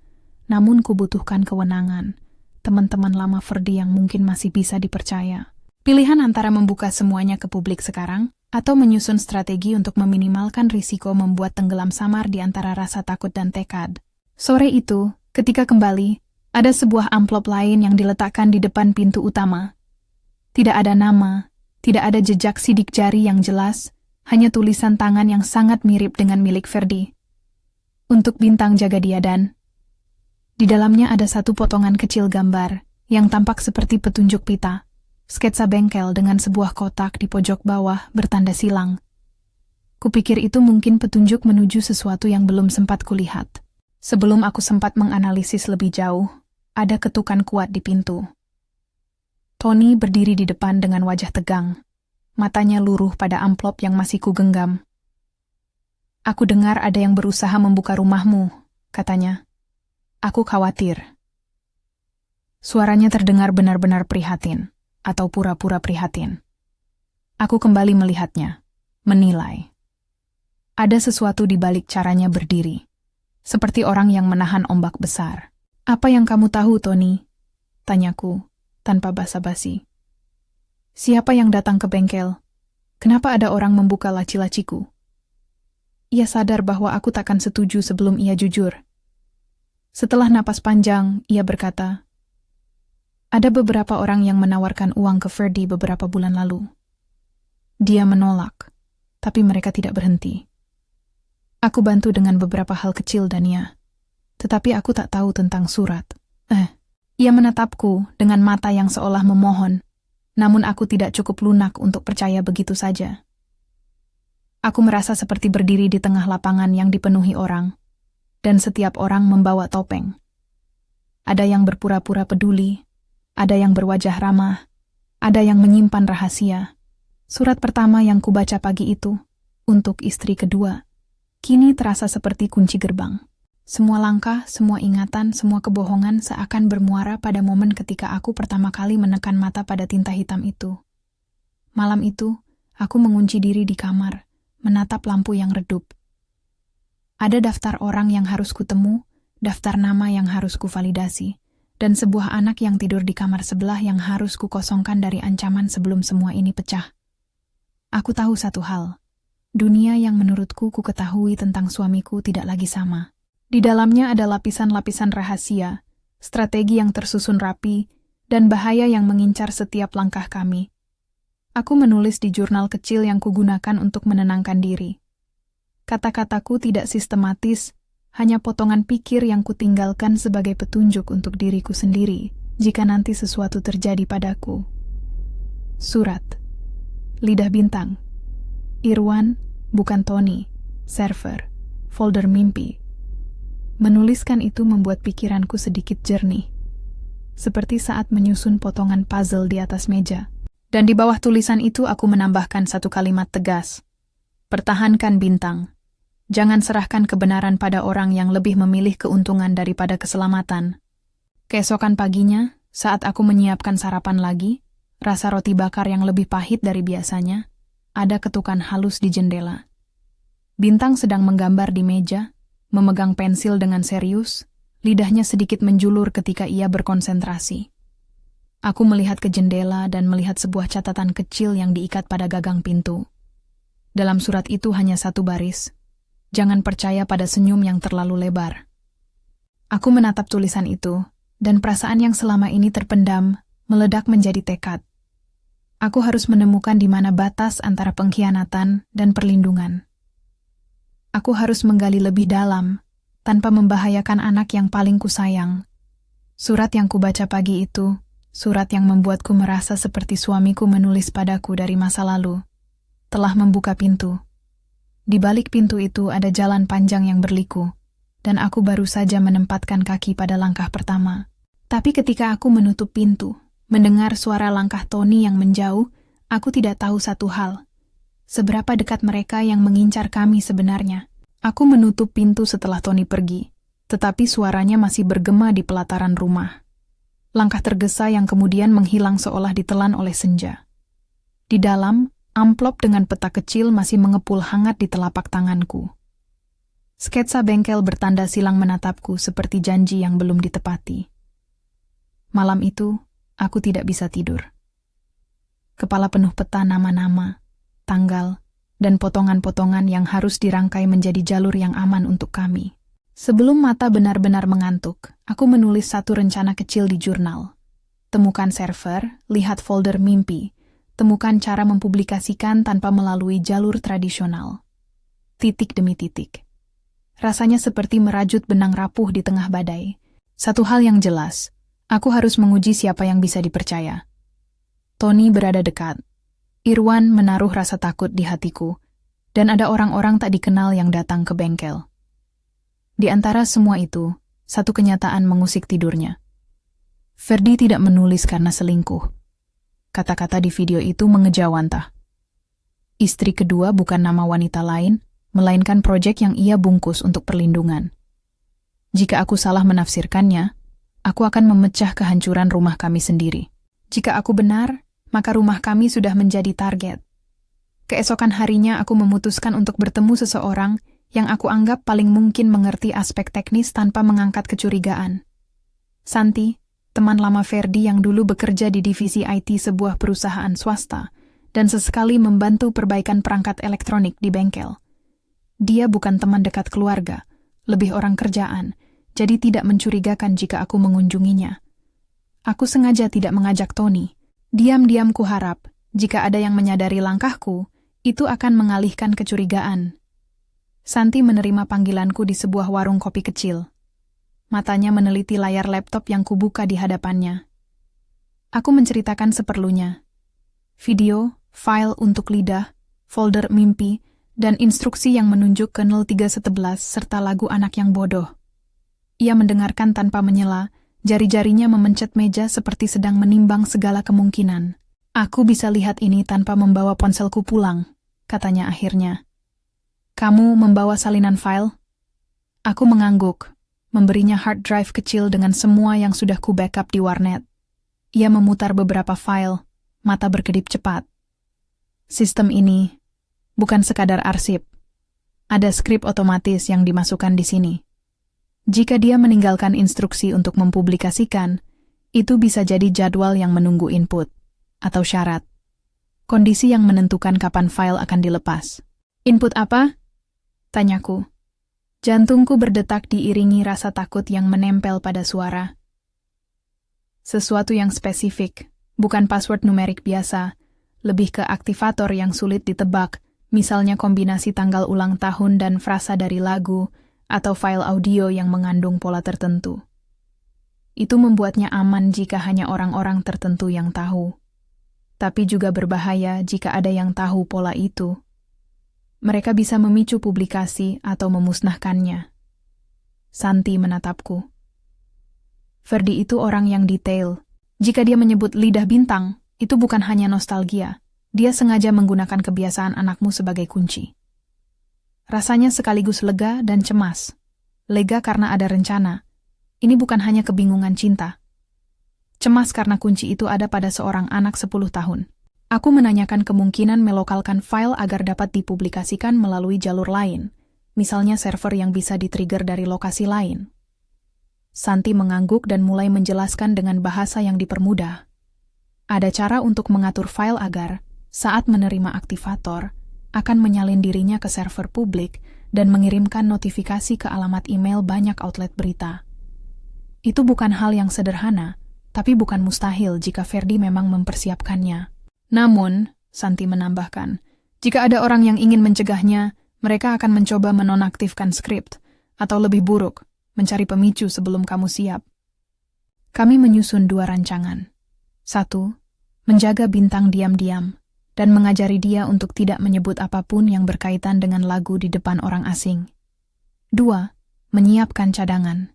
namun kubutuhkan kewenangan, teman-teman lama Ferdi yang mungkin masih bisa dipercaya. Pilihan antara membuka semuanya ke publik sekarang, atau menyusun strategi untuk meminimalkan risiko membuat tenggelam samar di antara rasa takut dan tekad. Sore itu, ketika kembali, ada sebuah amplop lain yang diletakkan di depan pintu utama. Tidak ada nama, tidak ada jejak sidik jari yang jelas, hanya tulisan tangan yang sangat mirip dengan milik Ferdi. Untuk Bintang Jagadiadan. Di dalamnya ada satu potongan kecil gambar, yang tampak seperti petunjuk pita. Sketsa bengkel dengan sebuah kotak di pojok bawah bertanda silang. Kupikir itu mungkin petunjuk menuju sesuatu yang belum sempat kulihat. Sebelum aku sempat menganalisis lebih jauh, ada ketukan kuat di pintu. Tony berdiri di depan dengan wajah tegang. Matanya luruh pada amplop yang masih kugenggam. "Aku dengar ada yang berusaha membuka rumahmu," katanya. "Aku khawatir." Suaranya terdengar benar-benar prihatin, atau pura-pura prihatin. Aku kembali melihatnya, menilai. Ada sesuatu di balik caranya berdiri, seperti orang yang menahan ombak besar. "Apa yang kamu tahu, Tony?" tanyaku, tanpa basa-basi. "Siapa yang datang ke bengkel? Kenapa ada orang membuka laci-laciku?" Ia sadar bahwa aku takkan setuju sebelum ia jujur. Setelah napas panjang, ia berkata, "Ada beberapa orang yang menawarkan uang ke Ferdy beberapa bulan lalu. Dia menolak, tapi mereka tidak berhenti. Aku bantu dengan beberapa hal kecil, Dania. Tetapi aku tak tahu tentang surat." Ia menatapku dengan mata yang seolah memohon, namun aku tidak cukup lunak untuk percaya begitu saja. Aku merasa seperti berdiri di tengah lapangan yang dipenuhi orang, dan setiap orang membawa topeng. Ada yang berpura-pura peduli, ada yang berwajah ramah, ada yang menyimpan rahasia. Surat pertama yang kubaca pagi itu, untuk istri kedua, kini terasa seperti kunci gerbang. Semua langkah, semua ingatan, semua kebohongan seakan bermuara pada momen ketika aku pertama kali menekan mata pada tinta hitam itu. Malam itu, aku mengunci diri di kamar, menatap lampu yang redup. Ada daftar orang yang harus kutemu, daftar nama yang harus kuvalidasi, dan sebuah anak yang tidur di kamar sebelah yang harus kukosongkan dari ancaman sebelum semua ini pecah. Aku tahu satu hal, dunia yang menurutku ku ketahui tentang suamiku tidak lagi sama. Di dalamnya ada lapisan-lapisan rahasia, strategi yang tersusun rapi, dan bahaya yang mengincar setiap langkah kami. Aku menulis di jurnal kecil yang kugunakan untuk menenangkan diri. Kata-kataku tidak sistematis, hanya potongan pikir yang kutinggalkan sebagai petunjuk untuk diriku sendiri jika nanti sesuatu terjadi padaku. Surat. Lidah bintang. Irwan, bukan Tony. Server. Folder mimpi. Menuliskan itu membuat pikiranku sedikit jernih, seperti saat menyusun potongan puzzle di atas meja. Dan di bawah tulisan itu aku menambahkan satu kalimat tegas. "Pertahankan bintang. Jangan serahkan kebenaran pada orang yang lebih memilih keuntungan daripada keselamatan." Keesokan paginya, saat aku menyiapkan sarapan lagi, rasa roti bakar yang lebih pahit dari biasanya, ada ketukan halus di jendela. Bintang sedang menggambar di meja, memegang pensil dengan serius, lidahnya sedikit menjulur ketika ia berkonsentrasi. Aku melihat ke jendela dan melihat sebuah catatan kecil yang diikat pada gagang pintu. Dalam surat itu hanya satu baris, "Jangan percaya pada senyum yang terlalu lebar." Aku menatap tulisan itu, dan perasaan yang selama ini terpendam meledak menjadi tekad. Aku harus menemukan di mana batas antara pengkhianatan dan perlindungan. Aku harus menggali lebih dalam, tanpa membahayakan anak yang paling kusayang. Surat yang kubaca pagi itu, surat yang membuatku merasa seperti suamiku menulis padaku dari masa lalu, telah membuka pintu. Di balik pintu itu ada jalan panjang yang berliku, dan aku baru saja menempatkan kaki pada langkah pertama. Tapi ketika aku menutup pintu, mendengar suara langkah Tony yang menjauh, aku tidak tahu satu hal. Seberapa dekat mereka yang mengincar kami sebenarnya. Aku menutup pintu setelah Tony pergi, tetapi suaranya masih bergema di pelataran rumah. Langkah tergesa yang kemudian menghilang seolah ditelan oleh senja. Di dalam, amplop dengan peta kecil masih mengepul hangat di telapak tanganku. Sketsa bengkel bertanda silang menatapku seperti janji yang belum ditepati. Malam itu, aku tidak bisa tidur. Kepala penuh peta nama-nama, tanggal, dan potongan-potongan yang harus dirangkai menjadi jalur yang aman untuk kami. Sebelum mata benar-benar mengantuk, aku menulis satu rencana kecil di jurnal. Temukan server, lihat folder mimpi, temukan cara mempublikasikan tanpa melalui jalur tradisional. Titik demi titik. Rasanya seperti merajut benang rapuh di tengah badai. Satu hal yang jelas, Aku harus menguji siapa yang bisa dipercaya. Tony berada dekat. Irwan menaruh rasa takut di hatiku, dan ada orang-orang tak dikenal yang datang ke bengkel. Di antara semua itu, satu kenyataan mengusik tidurnya. Ferdi tidak menulis karena selingkuh. Kata-kata di video itu mengejawantah. Istri kedua bukan nama wanita lain, melainkan proyek yang ia bungkus untuk perlindungan. Jika aku salah menafsirkannya, aku akan memecah kehancuran rumah kami sendiri. Jika aku benar, maka rumah kami sudah menjadi target. Keesokan harinya aku memutuskan untuk bertemu seseorang yang aku anggap paling mungkin mengerti aspek teknis tanpa mengangkat kecurigaan. Santi, teman lama Ferdi yang dulu bekerja di divisi IT sebuah perusahaan swasta, dan sesekali membantu perbaikan perangkat elektronik di bengkel. Dia bukan teman dekat keluarga, lebih orang kerjaan, jadi tidak mencurigakan jika aku mengunjunginya. Aku sengaja tidak mengajak Tony. Diam-diam kuharap, jika ada yang menyadari langkahku, itu akan mengalihkan kecurigaan. Santi menerima panggilanku di sebuah warung kopi kecil. Matanya meneliti layar laptop yang kubuka di hadapannya. Aku menceritakan seperlunya. Video, file untuk lidah, folder mimpi, dan instruksi yang menunjuk ke 0311 serta lagu anak yang bodoh. Ia mendengarkan tanpa menyela, jari-jarinya memencet meja seperti sedang menimbang segala kemungkinan. Aku bisa lihat ini tanpa membawa ponselku pulang, katanya akhirnya. Kamu membawa salinan file? Aku mengangguk, memberinya hard drive kecil dengan semua yang sudah ku backup di warnet. Ia memutar beberapa file, mata berkedip cepat. Sistem ini bukan sekadar arsip. Ada skrip otomatis yang dimasukkan di sini. Jika dia meninggalkan instruksi untuk mempublikasikan, itu bisa jadi jadwal yang menunggu input, atau syarat. Kondisi yang menentukan kapan file akan dilepas. Input apa? Tanyaku. Jantungku berdetak diiringi rasa takut yang menempel pada suara. Sesuatu yang spesifik, bukan password numerik biasa, lebih ke aktivator yang sulit ditebak, misalnya kombinasi tanggal ulang tahun dan frasa dari lagu, atau file audio yang mengandung pola tertentu. Itu membuatnya aman jika hanya orang-orang tertentu yang tahu. Tapi juga berbahaya jika ada yang tahu pola itu. Mereka bisa memicu publikasi atau memusnahkannya. Santi menatapku. Ferdi itu orang yang detail. Jika dia menyebut lidah bintang, itu bukan hanya nostalgia. Dia sengaja menggunakan kebiasaan anakmu sebagai kunci. Rasanya sekaligus lega dan cemas. Lega karena ada rencana. Ini bukan hanya kebingungan cinta. Cemas karena kunci itu ada pada seorang anak 10 tahun. Aku menanyakan kemungkinan melokalkan file agar dapat dipublikasikan melalui jalur lain, misalnya server yang bisa di-trigger dari lokasi lain. Santi mengangguk dan mulai menjelaskan dengan bahasa yang dipermudah. Ada cara untuk mengatur file agar, saat menerima aktivator, akan menyalin dirinya ke server publik dan mengirimkan notifikasi ke alamat email banyak outlet berita. Itu bukan hal yang sederhana, tapi bukan mustahil jika Ferdi memang mempersiapkannya. Namun, Santi menambahkan, jika ada orang yang ingin mencegahnya, mereka akan mencoba menonaktifkan skrip, atau lebih buruk, mencari pemicu sebelum kamu siap. Kami menyusun 2 rancangan. 1. Menjaga bintang diam-diam, dan mengajari dia untuk tidak menyebut apapun yang berkaitan dengan lagu di depan orang asing. 2. Menyiapkan cadangan.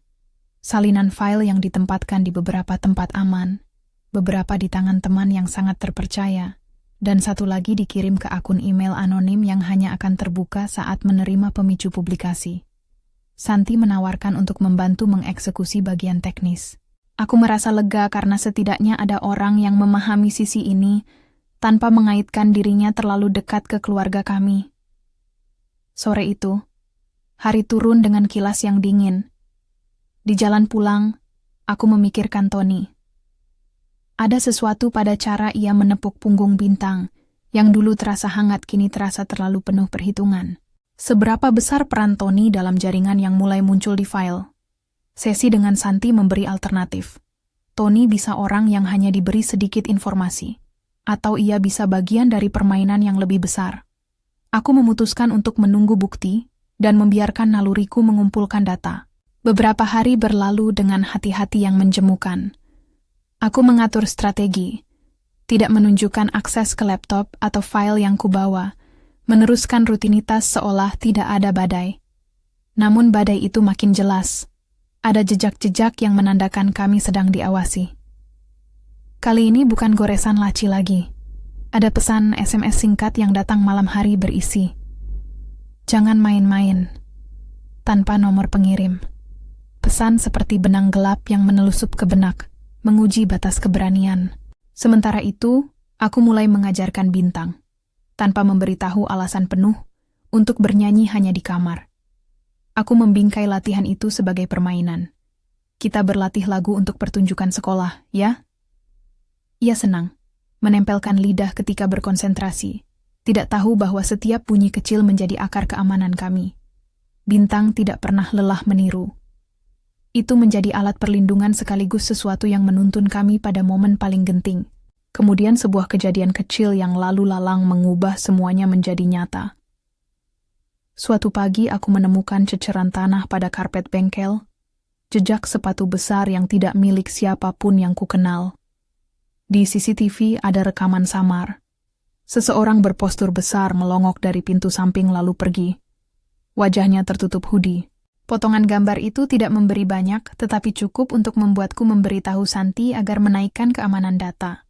Salinan file yang ditempatkan di beberapa tempat aman, beberapa di tangan teman yang sangat terpercaya, dan 1 lagi dikirim ke akun email anonim yang hanya akan terbuka saat menerima pemicu publikasi. Santi menawarkan untuk membantu mengeksekusi bagian teknis. Aku merasa lega karena setidaknya ada orang yang memahami sisi ini tanpa mengaitkan dirinya terlalu dekat ke keluarga kami. Sore itu, hari turun dengan kilas yang dingin. Di jalan pulang, aku memikirkan Tony. Ada sesuatu pada cara ia menepuk punggung bintang, yang dulu terasa hangat kini terasa terlalu penuh perhitungan. Seberapa besar peran Tony dalam jaringan yang mulai muncul di file? Sesi dengan Santi memberi alternatif. Tony bisa orang yang hanya diberi sedikit informasi, atau ia bisa bagian dari permainan yang lebih besar. Aku memutuskan untuk menunggu bukti dan membiarkan naluriku mengumpulkan data. Beberapa hari berlalu dengan hati-hati yang menjemukan. Aku mengatur strategi, tidak menunjukkan akses ke laptop atau file yang kubawa, meneruskan rutinitas seolah tidak ada badai. Namun badai itu makin jelas. Ada jejak-jejak yang menandakan kami sedang diawasi. Kali ini bukan goresan laci lagi. Ada pesan SMS singkat yang datang malam hari berisi, "Jangan main-main," tanpa nomor pengirim. Pesan seperti benang gelap yang menelusup ke benak, menguji batas keberanian. Sementara itu, aku mulai mengajarkan Bintang, tanpa memberitahu alasan penuh, untuk bernyanyi hanya di kamar. Aku membingkai latihan itu sebagai permainan. "Kita berlatih lagu untuk pertunjukan sekolah, ya?" Ia senang, menempelkan lidah ketika berkonsentrasi, tidak tahu bahwa setiap bunyi kecil menjadi akar keamanan kami. Bintang tidak pernah lelah meniru. Itu menjadi alat perlindungan sekaligus sesuatu yang menuntun kami pada momen paling genting. Kemudian sebuah kejadian kecil yang lalu lalang mengubah semuanya menjadi nyata. Suatu pagi aku menemukan ceceran tanah pada karpet bengkel, jejak sepatu besar yang tidak milik siapapun yang kukenal. Di CCTV ada rekaman samar. Seseorang berpostur besar melongok dari pintu samping lalu pergi. Wajahnya tertutup hoodie. Potongan gambar itu tidak memberi banyak, tetapi cukup untuk membuatku memberitahu Santi agar menaikkan keamanan data.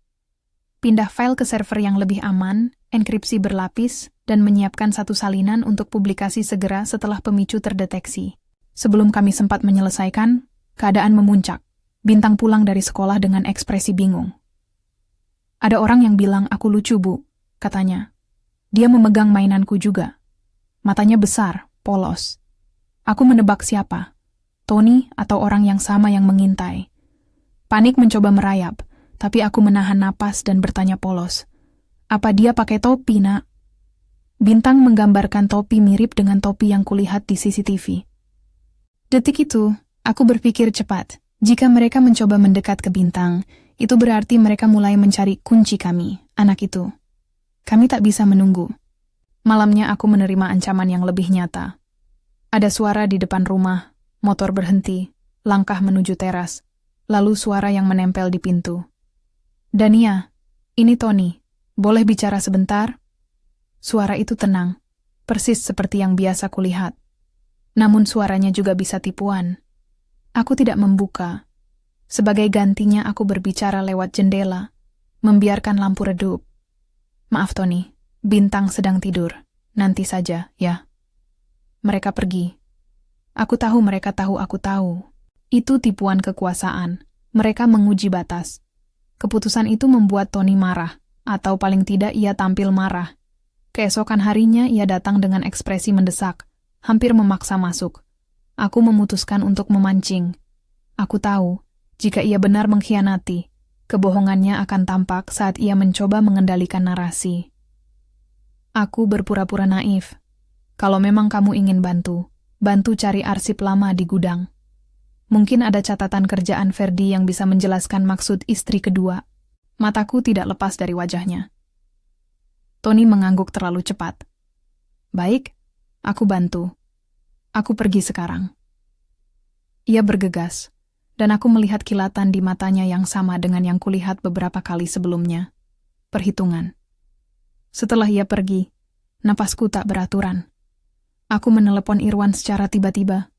Pindah file ke server yang lebih aman, enkripsi berlapis, dan menyiapkan satu salinan untuk publikasi segera setelah pemicu terdeteksi. Sebelum kami sempat menyelesaikan, keadaan memuncak. Bintang pulang dari sekolah dengan ekspresi bingung. "Ada orang yang bilang aku lucu, Bu," katanya. Dia memegang mainanku juga. Matanya besar, polos. Aku menebak siapa, Tony atau orang yang sama yang mengintai. Panik mencoba merayap, tapi aku menahan napas dan bertanya polos, "Apa dia pakai topi, Nak?" Bintang menggambarkan topi mirip dengan topi yang kulihat di CCTV. Detik itu, aku berpikir cepat. Jika mereka mencoba mendekat ke Bintang, itu berarti mereka mulai mencari kunci kami, anak itu. Kami tak bisa menunggu. Malamnya aku menerima ancaman yang lebih nyata. Ada suara di depan rumah, motor berhenti, langkah menuju teras, lalu suara yang menempel di pintu. "Dania, ini Tony. Boleh bicara sebentar?" Suara itu tenang, persis seperti yang biasa kulihat. Namun suaranya juga bisa tipuan. Aku tidak membuka. Sebagai gantinya aku berbicara lewat jendela, membiarkan lampu redup. "Maaf Tony, Bintang sedang tidur. Nanti saja, ya." Mereka pergi. Aku tahu mereka tahu aku tahu. Itu tipuan kekuasaan. Mereka menguji batas. Keputusan itu membuat Tony marah, atau paling tidak ia tampil marah. Keesokan harinya ia datang dengan ekspresi mendesak, hampir memaksa masuk. Aku memutuskan untuk memancing. Aku tahu, jika ia benar mengkhianati, kebohongannya akan tampak saat ia mencoba mengendalikan narasi. Aku berpura-pura naif. "Kalau memang kamu ingin bantu cari arsip lama di gudang. Mungkin ada catatan kerjaan Ferdi yang bisa menjelaskan maksud istri kedua." Mataku tidak lepas dari wajahnya. Tony mengangguk terlalu cepat. "Baik, aku bantu. Aku pergi sekarang." Ia bergegas, dan aku melihat kilatan di matanya yang sama dengan yang kulihat beberapa kali sebelumnya. Perhitungan. Setelah ia pergi, napasku tak beraturan. Aku menelepon Irwan secara tiba-tiba.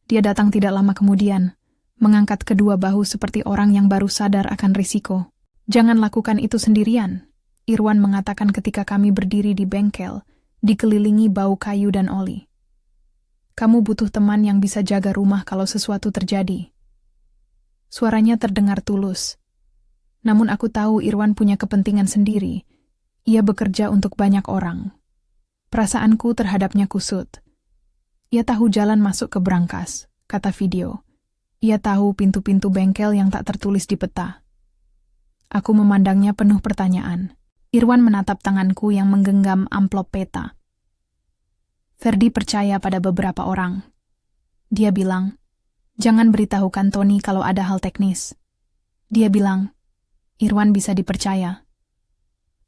Dia datang tidak lama kemudian, mengangkat kedua bahu seperti orang yang baru sadar akan risiko. "Jangan lakukan itu sendirian," Irwan mengatakan ketika kami berdiri di bengkel, dikelilingi bau kayu dan oli. "Kamu butuh teman yang bisa jaga rumah kalau sesuatu terjadi." Suaranya terdengar tulus. Namun aku tahu Irwan punya kepentingan sendiri. Ia bekerja untuk banyak orang. Perasaanku terhadapnya kusut. Ia tahu jalan masuk ke brankas, kata video. Ia tahu pintu-pintu bengkel yang tak tertulis di peta. Aku memandangnya penuh pertanyaan. Irwan menatap tanganku yang menggenggam amplop peta. Ferdi percaya pada beberapa orang. Dia bilang, "Jangan beritahukan Tony kalau ada hal teknis." Dia bilang, "Irwan bisa dipercaya."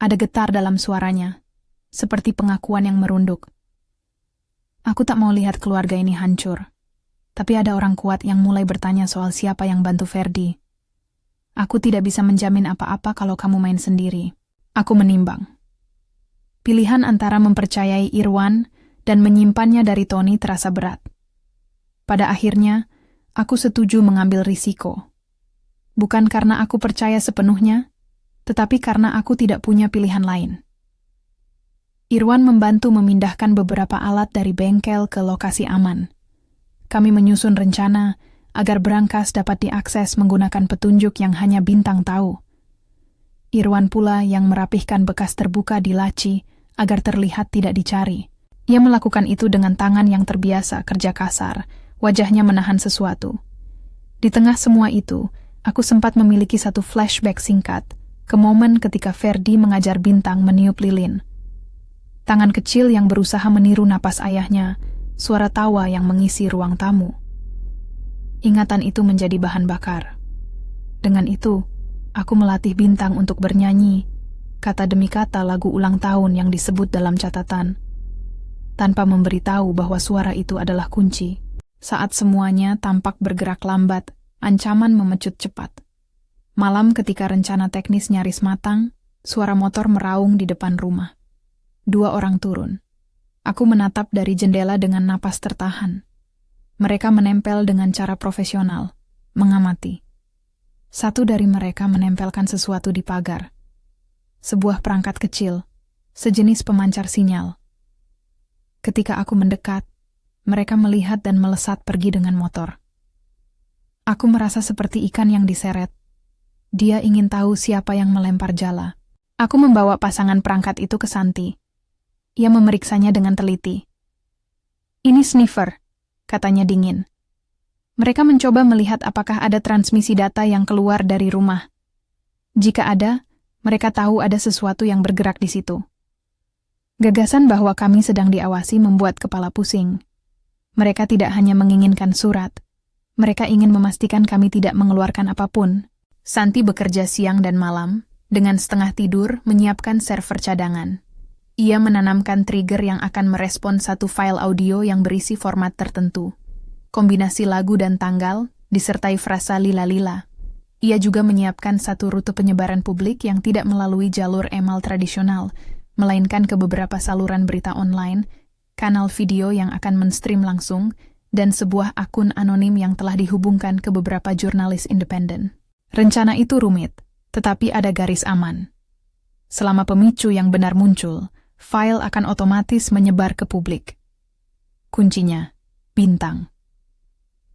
Ada getar dalam suaranya, seperti pengakuan yang merunduk. Aku tak mau lihat keluarga ini hancur. Tapi ada orang kuat yang mulai bertanya soal siapa yang bantu Ferdi. Aku tidak bisa menjamin apa-apa kalau kamu main sendiri. Aku menimbang. Pilihan antara mempercayai Irwan dan menyimpannya dari Tony terasa berat. Pada akhirnya, aku setuju mengambil risiko. Bukan karena aku percaya sepenuhnya, tetapi karena aku tidak punya pilihan lain. Irwan membantu memindahkan beberapa alat dari bengkel ke lokasi aman. Kami menyusun rencana agar berangkas dapat diakses menggunakan petunjuk yang hanya Bintang tahu. Irwan pula yang merapihkan bekas terbuka di laci agar terlihat tidak dicari. Ia melakukan itu dengan tangan yang terbiasa kerja kasar, wajahnya menahan sesuatu. Di tengah semua itu, aku sempat memiliki satu flashback singkat ke momen ketika Ferdi mengajar Bintang meniup lilin. Tangan kecil yang berusaha meniru napas ayahnya, suara tawa yang mengisi ruang tamu. Ingatan itu menjadi bahan bakar. Dengan itu, aku melatih Bintang untuk bernyanyi, kata demi kata lagu ulang tahun yang disebut dalam catatan, tanpa memberitahu bahwa suara itu adalah kunci. Saat semuanya tampak bergerak lambat, ancaman memecut cepat. Malam ketika rencana teknis nyaris matang, suara motor meraung di depan rumah. 2 orang turun. Aku menatap dari jendela dengan napas tertahan. Mereka menempel dengan cara profesional, mengamati. Satu dari mereka menempelkan sesuatu di pagar. Sebuah perangkat kecil, sejenis pemancar sinyal. Ketika aku mendekat, mereka melihat dan melesat pergi dengan motor. Aku merasa seperti ikan yang diseret. Dia ingin tahu siapa yang melempar jala. Aku membawa pasangan perangkat itu ke Santi. Ia memeriksanya dengan teliti. "Ini sniffer," katanya dingin. Mereka mencoba melihat apakah ada transmisi data yang keluar dari rumah. Jika ada, mereka tahu ada sesuatu yang bergerak di situ. Gagasan bahwa kami sedang diawasi membuat kepala pusing. Mereka tidak hanya menginginkan surat, mereka ingin memastikan kami tidak mengeluarkan apapun. Santi bekerja siang dan malam, dengan setengah tidur menyiapkan server cadangan. Ia menanamkan trigger yang akan merespon satu file audio yang berisi format tertentu. Kombinasi lagu dan tanggal, disertai frasa lila-lila. Ia juga menyiapkan satu rute penyebaran publik yang tidak melalui jalur email tradisional, melainkan ke beberapa saluran berita online, kanal video yang akan menstream langsung, dan sebuah akun anonim yang telah dihubungkan ke beberapa jurnalis independen. Rencana itu rumit, tetapi ada garis aman. Selama pemicu yang benar muncul, file akan otomatis menyebar ke publik. Kuncinya, Bintang.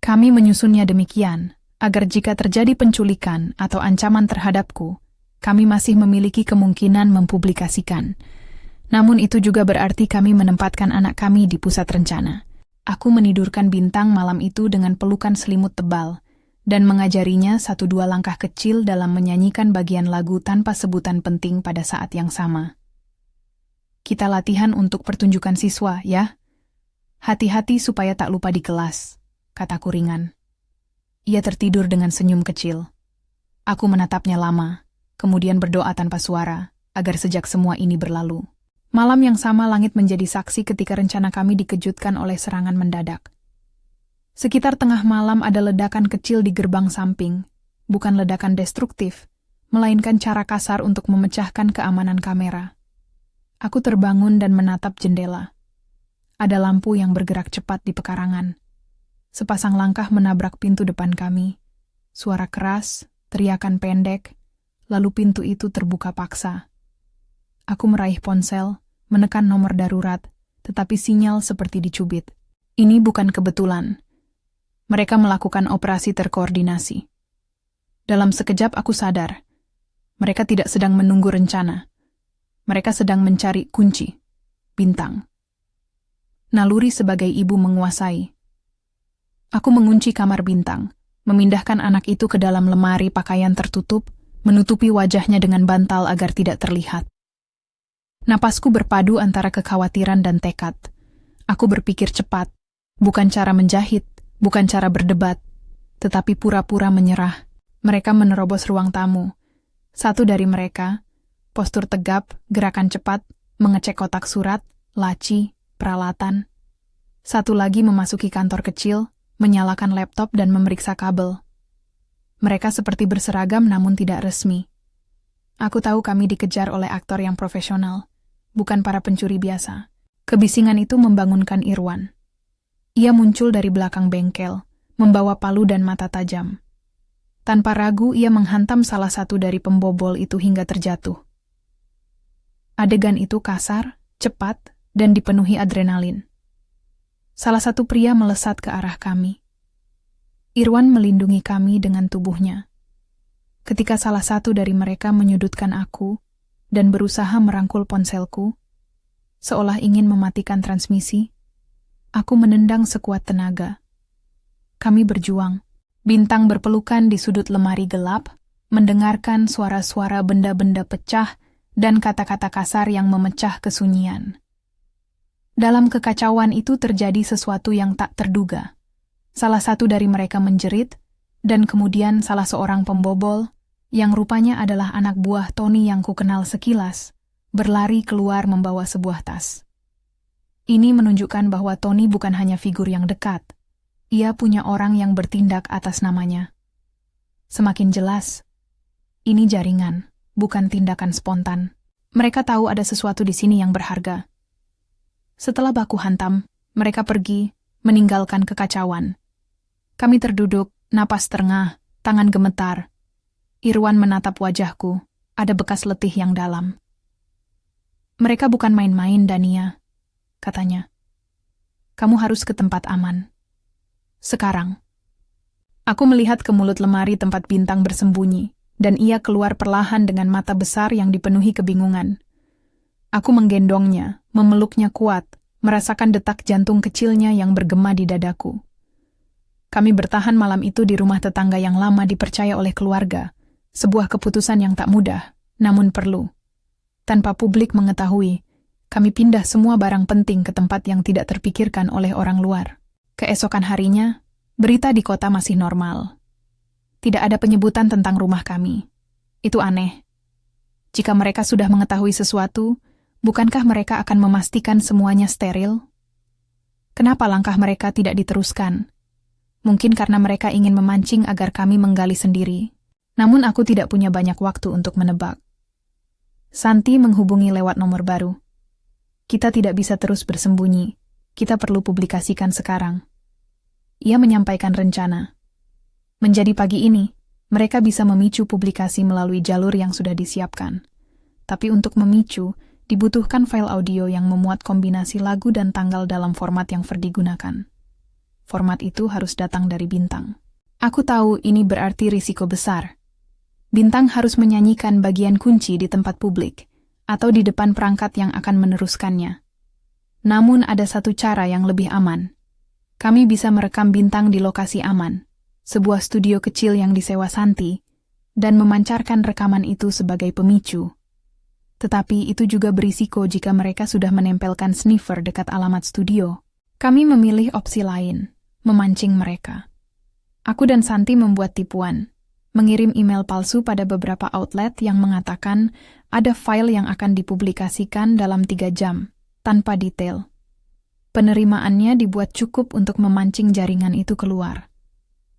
Kami menyusunnya demikian, agar jika terjadi penculikan atau ancaman terhadapku, kami masih memiliki kemungkinan mempublikasikan. Namun itu juga berarti kami menempatkan anak kami di pusat rencana. Aku menidurkan Bintang malam itu dengan pelukan selimut tebal, dan mengajarinya 1-2 langkah kecil dalam menyanyikan bagian lagu tanpa sebutan penting pada saat yang sama. "Kita latihan untuk pertunjukan siswa, ya? Hati-hati supaya tak lupa di kelas," kataku ringan. Ia tertidur dengan senyum kecil. Aku menatapnya lama, kemudian berdoa tanpa suara, agar sejak semua ini berlalu. Malam yang sama langit menjadi saksi ketika rencana kami dikejutkan oleh serangan mendadak. Sekitar tengah malam ada ledakan kecil di gerbang samping, bukan ledakan destruktif, melainkan cara kasar untuk memecahkan keamanan kamera. Aku terbangun dan menatap jendela. Ada lampu yang bergerak cepat di pekarangan. Sepasang langkah menabrak pintu depan kami. Suara keras, teriakan pendek, lalu pintu itu terbuka paksa. Aku meraih ponsel, menekan nomor darurat, tetapi sinyal seperti dicubit. Ini bukan kebetulan. Mereka melakukan operasi terkoordinasi. Dalam sekejap aku sadar, mereka tidak sedang menunggu rencana. Mereka sedang mencari kunci, Bintang. Naluri sebagai ibu menguasai. Aku mengunci kamar Bintang, memindahkan anak itu ke dalam lemari pakaian tertutup, menutupi wajahnya dengan bantal agar tidak terlihat. Napasku berpadu antara kekhawatiran dan tekad. Aku berpikir cepat, bukan cara menjahit, bukan cara berdebat, tetapi pura-pura menyerah. Mereka menerobos ruang tamu. Satu dari mereka, postur tegap, gerakan cepat, mengecek kotak surat, laci, peralatan. Satu lagi memasuki kantor kecil, menyalakan laptop dan memeriksa kabel. Mereka seperti berseragam namun tidak resmi. Aku tahu kami dikejar oleh aktor yang profesional, bukan para pencuri biasa. Kebisingan itu membangunkan Irwan. Ia muncul dari belakang bengkel, membawa palu dan mata tajam. Tanpa ragu, ia menghantam salah satu dari pembobol itu hingga terjatuh. Adegan itu kasar, cepat, dan dipenuhi adrenalin. Salah satu pria melesat ke arah kami. Irwan melindungi kami dengan tubuhnya. Ketika salah satu dari mereka menyudutkan aku dan berusaha merangkul ponselku, seolah ingin mematikan transmisi, aku menendang sekuat tenaga. Kami berjuang. Bintang berpelukan di sudut lemari gelap, mendengarkan suara-suara benda-benda pecah dan kata-kata kasar yang memecah kesunyian. Dalam kekacauan itu terjadi sesuatu yang tak terduga. Salah satu dari mereka menjerit, dan kemudian salah seorang pembobol, yang rupanya adalah anak buah Tony yang kukenal sekilas, berlari keluar membawa sebuah tas. Ini menunjukkan bahwa Tony bukan hanya figur yang dekat. Ia punya orang yang bertindak atas namanya. Semakin jelas, ini jaringan, bukan tindakan spontan. Mereka tahu ada sesuatu di sini yang berharga. Setelah baku hantam, mereka pergi, meninggalkan kekacauan. Kami terduduk, napas terengah, tangan gemetar. Irwan menatap wajahku, ada bekas letih yang dalam. Mereka bukan main-main, Dania, katanya. Kamu harus ke tempat aman. Sekarang. Aku melihat ke mulut lemari tempat Bintang bersembunyi, dan ia keluar perlahan dengan mata besar yang dipenuhi kebingungan. Aku menggendongnya, memeluknya kuat, merasakan detak jantung kecilnya yang bergema di dadaku. Kami bertahan malam itu di rumah tetangga yang lama dipercaya oleh keluarga, sebuah keputusan yang tak mudah, namun perlu. Tanpa publik mengetahui, kami pindah semua barang penting ke tempat yang tidak terpikirkan oleh orang luar. Keesokan harinya, berita di kota masih normal. Tidak ada penyebutan tentang rumah kami. Itu aneh. Jika mereka sudah mengetahui sesuatu, bukankah mereka akan memastikan semuanya steril? Kenapa langkah mereka tidak diteruskan? Mungkin karena mereka ingin memancing agar kami menggali sendiri. Namun aku tidak punya banyak waktu untuk menebak. Santi menghubungi lewat nomor baru. Kita tidak bisa terus bersembunyi. Kita perlu publikasikan sekarang. Ia menyampaikan rencana. Menjadi pagi ini, mereka bisa memicu publikasi melalui jalur yang sudah disiapkan. Tapi untuk memicu, dibutuhkan file audio yang memuat kombinasi lagu dan tanggal dalam format yang Ferdi gunakan. Format itu harus datang dari Bintang. Aku tahu ini berarti risiko besar. Bintang harus menyanyikan bagian kunci di tempat publik, atau di depan perangkat yang akan meneruskannya. Namun ada satu cara yang lebih aman. Kami bisa merekam Bintang di lokasi aman, sebuah studio kecil yang disewa Santi, dan memancarkan rekaman itu sebagai pemicu. Tetapi itu juga berisiko jika mereka sudah menempelkan sniffer dekat alamat studio. Kami memilih opsi lain, memancing mereka. Aku dan Santi membuat tipuan, mengirim email palsu pada beberapa outlet yang mengatakan ada file yang akan dipublikasikan dalam 3 jam, tanpa detail. Penerimaannya dibuat cukup untuk memancing jaringan itu keluar.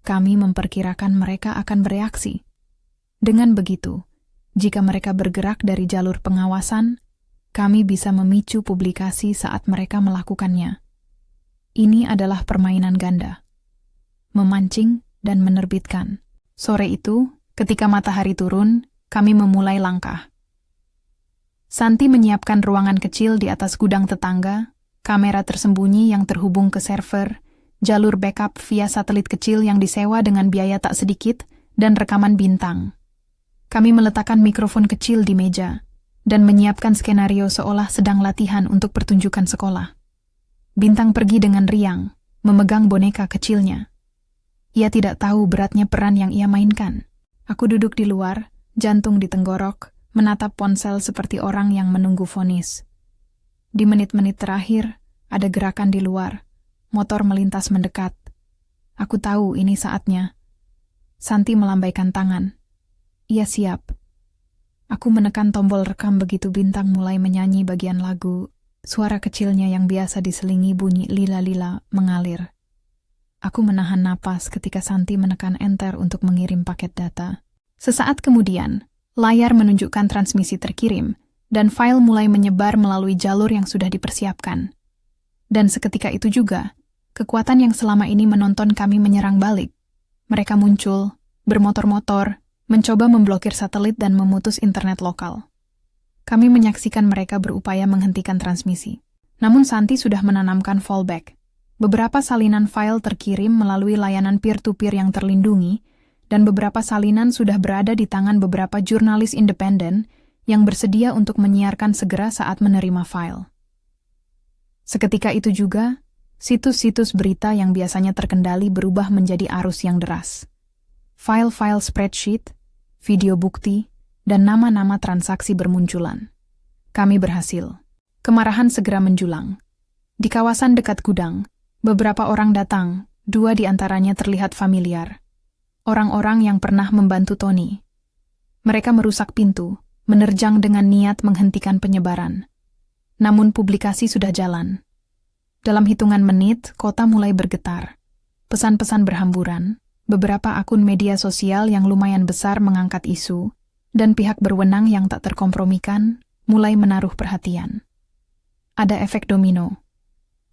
Kami memperkirakan mereka akan bereaksi. Dengan begitu, jika mereka bergerak dari jalur pengawasan, kami bisa memicu publikasi saat mereka melakukannya. Ini adalah permainan ganda. Memancing dan menerbitkan. Sore itu, ketika matahari turun, kami memulai langkah. Santi menyiapkan ruangan kecil di atas gudang tetangga, kamera tersembunyi yang terhubung ke server, jalur backup via satelit kecil yang disewa dengan biaya tak sedikit, dan rekaman Bintang. Kami meletakkan mikrofon kecil di meja, dan menyiapkan skenario seolah sedang latihan untuk pertunjukan sekolah. Bintang pergi dengan riang, memegang boneka kecilnya. Ia tidak tahu beratnya peran yang ia mainkan. Aku duduk di luar, jantung di tenggorok, menatap ponsel seperti orang yang menunggu vonis. Di menit-menit terakhir, ada gerakan di luar. Motor melintas mendekat. Aku tahu ini saatnya. Santi melambaikan tangan. Ia siap. Aku menekan tombol rekam begitu Bintang mulai menyanyi bagian lagu. Suara kecilnya yang biasa diselingi bunyi lila-lila mengalir. Aku menahan napas ketika Santi menekan enter untuk mengirim paket data. Sesaat kemudian, layar menunjukkan transmisi terkirim, dan file mulai menyebar melalui jalur yang sudah dipersiapkan. Dan seketika itu juga, kekuatan yang selama ini menonton kami menyerang balik. Mereka muncul, bermotor-motor, mencoba memblokir satelit dan memutus internet lokal. Kami menyaksikan mereka berupaya menghentikan transmisi. Namun Santi sudah menanamkan fallback. Beberapa salinan file terkirim melalui layanan peer-to-peer yang terlindungi, dan beberapa salinan sudah berada di tangan beberapa jurnalis independen yang bersedia untuk menyiarkan segera saat menerima file. Seketika itu juga, situs-situs berita yang biasanya terkendali berubah menjadi arus yang deras. File-file spreadsheet, video bukti, dan nama-nama transaksi bermunculan. Kami berhasil. Kemarahan segera menjulang. Di kawasan dekat gudang, beberapa orang datang, 2 di antaranya terlihat familiar. Orang-orang yang pernah membantu Tony. Mereka merusak pintu, menerjang dengan niat menghentikan penyebaran. Namun publikasi sudah jalan. Dalam hitungan menit, kota mulai bergetar. Pesan-pesan berhamburan, beberapa akun media sosial yang lumayan besar mengangkat isu, dan pihak berwenang yang tak terkompromikan mulai menaruh perhatian. Ada efek domino.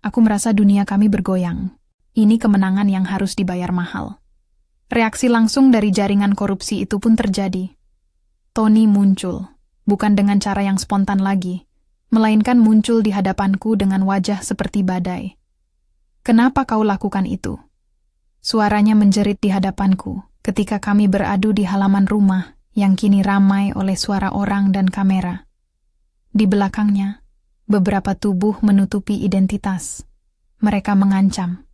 Aku merasa dunia kami bergoyang. Ini kemenangan yang harus dibayar mahal. Reaksi langsung dari jaringan korupsi itu pun terjadi. Tony muncul, bukan dengan cara yang spontan lagi, melainkan muncul di hadapanku dengan wajah seperti badai. "Kenapa kau lakukan itu?" Suaranya menjerit di hadapanku ketika kami beradu di halaman rumah yang kini ramai oleh suara orang dan kamera. Di belakangnya, beberapa tubuh menutupi identitas. Mereka mengancam.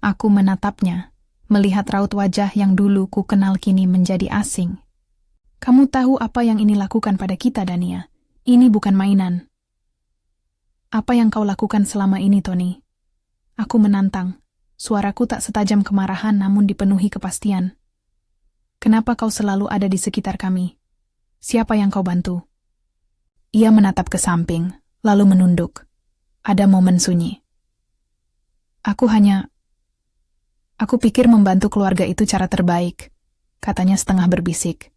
Aku menatapnya, melihat raut wajah yang dulu ku kenal kini menjadi asing. "Kamu tahu apa yang ini lakukan pada kita, Dania? Ini bukan mainan." "Apa yang kau lakukan selama ini, Tony?" Aku menantang. Suaraku tak setajam kemarahan namun dipenuhi kepastian. "Kenapa kau selalu ada di sekitar kami? Siapa yang kau bantu?" Ia menatap ke samping, lalu menunduk. Ada momen sunyi. Aku pikir membantu keluarga itu cara terbaik," katanya setengah berbisik.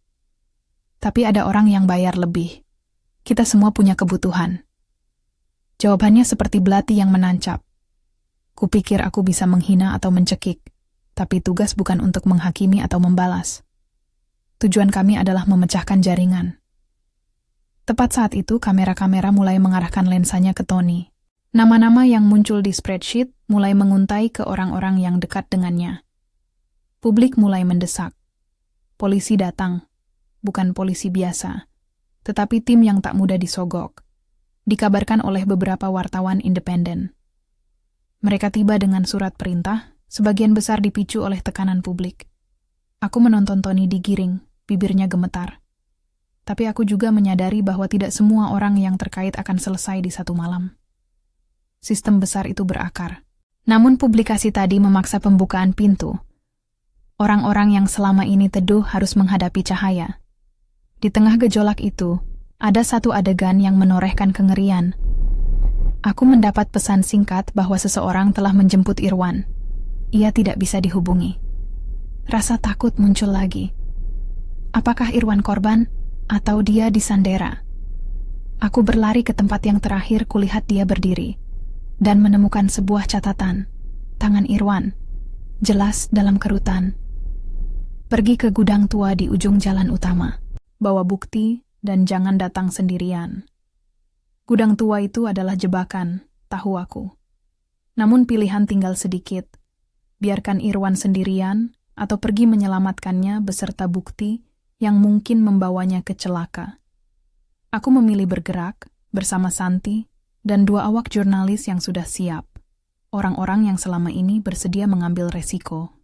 "Tapi ada orang yang bayar lebih. Kita semua punya kebutuhan." Jawabannya seperti belati yang menancap. Kupikir aku bisa menghina atau mencekik, tapi tugas bukan untuk menghakimi atau membalas. Tujuan kami adalah memecahkan jaringan. Tepat saat itu, kamera-kamera mulai mengarahkan lensanya ke Tony. Nama-nama yang muncul di spreadsheet mulai menguntai ke orang-orang yang dekat dengannya. Publik mulai mendesak. Polisi datang, bukan polisi biasa, tetapi tim yang tak mudah disogok. Dikabarkan oleh beberapa wartawan independen. Mereka tiba dengan surat perintah, sebagian besar dipicu oleh tekanan publik. Aku menonton Tony digiring, bibirnya gemetar. Tapi aku juga menyadari bahwa tidak semua orang yang terkait akan selesai di satu malam. Sistem besar itu berakar. Namun publikasi tadi memaksa pembukaan pintu. Orang-orang yang selama ini teduh harus menghadapi cahaya. Di tengah gejolak itu, ada satu adegan yang menorehkan kengerian. Aku mendapat pesan singkat bahwa seseorang telah menjemput Irwan. Ia tidak bisa dihubungi. Rasa takut muncul lagi. Apakah Irwan korban? Atau dia disandera? Aku berlari ke tempat yang terakhir kulihat dia berdiri, dan menemukan sebuah catatan, tangan Irwan, jelas dalam kerutan. "Pergi ke gudang tua di ujung jalan utama, bawa bukti dan jangan datang sendirian." Gudang tua itu adalah jebakan, tahu aku. Namun pilihan tinggal sedikit. Biarkan Irwan sendirian, atau pergi menyelamatkannya beserta bukti yang mungkin membawanya ke celaka. Aku memilih bergerak bersama Santi dan 2 awak jurnalis yang sudah siap. Orang-orang yang selama ini bersedia mengambil resiko.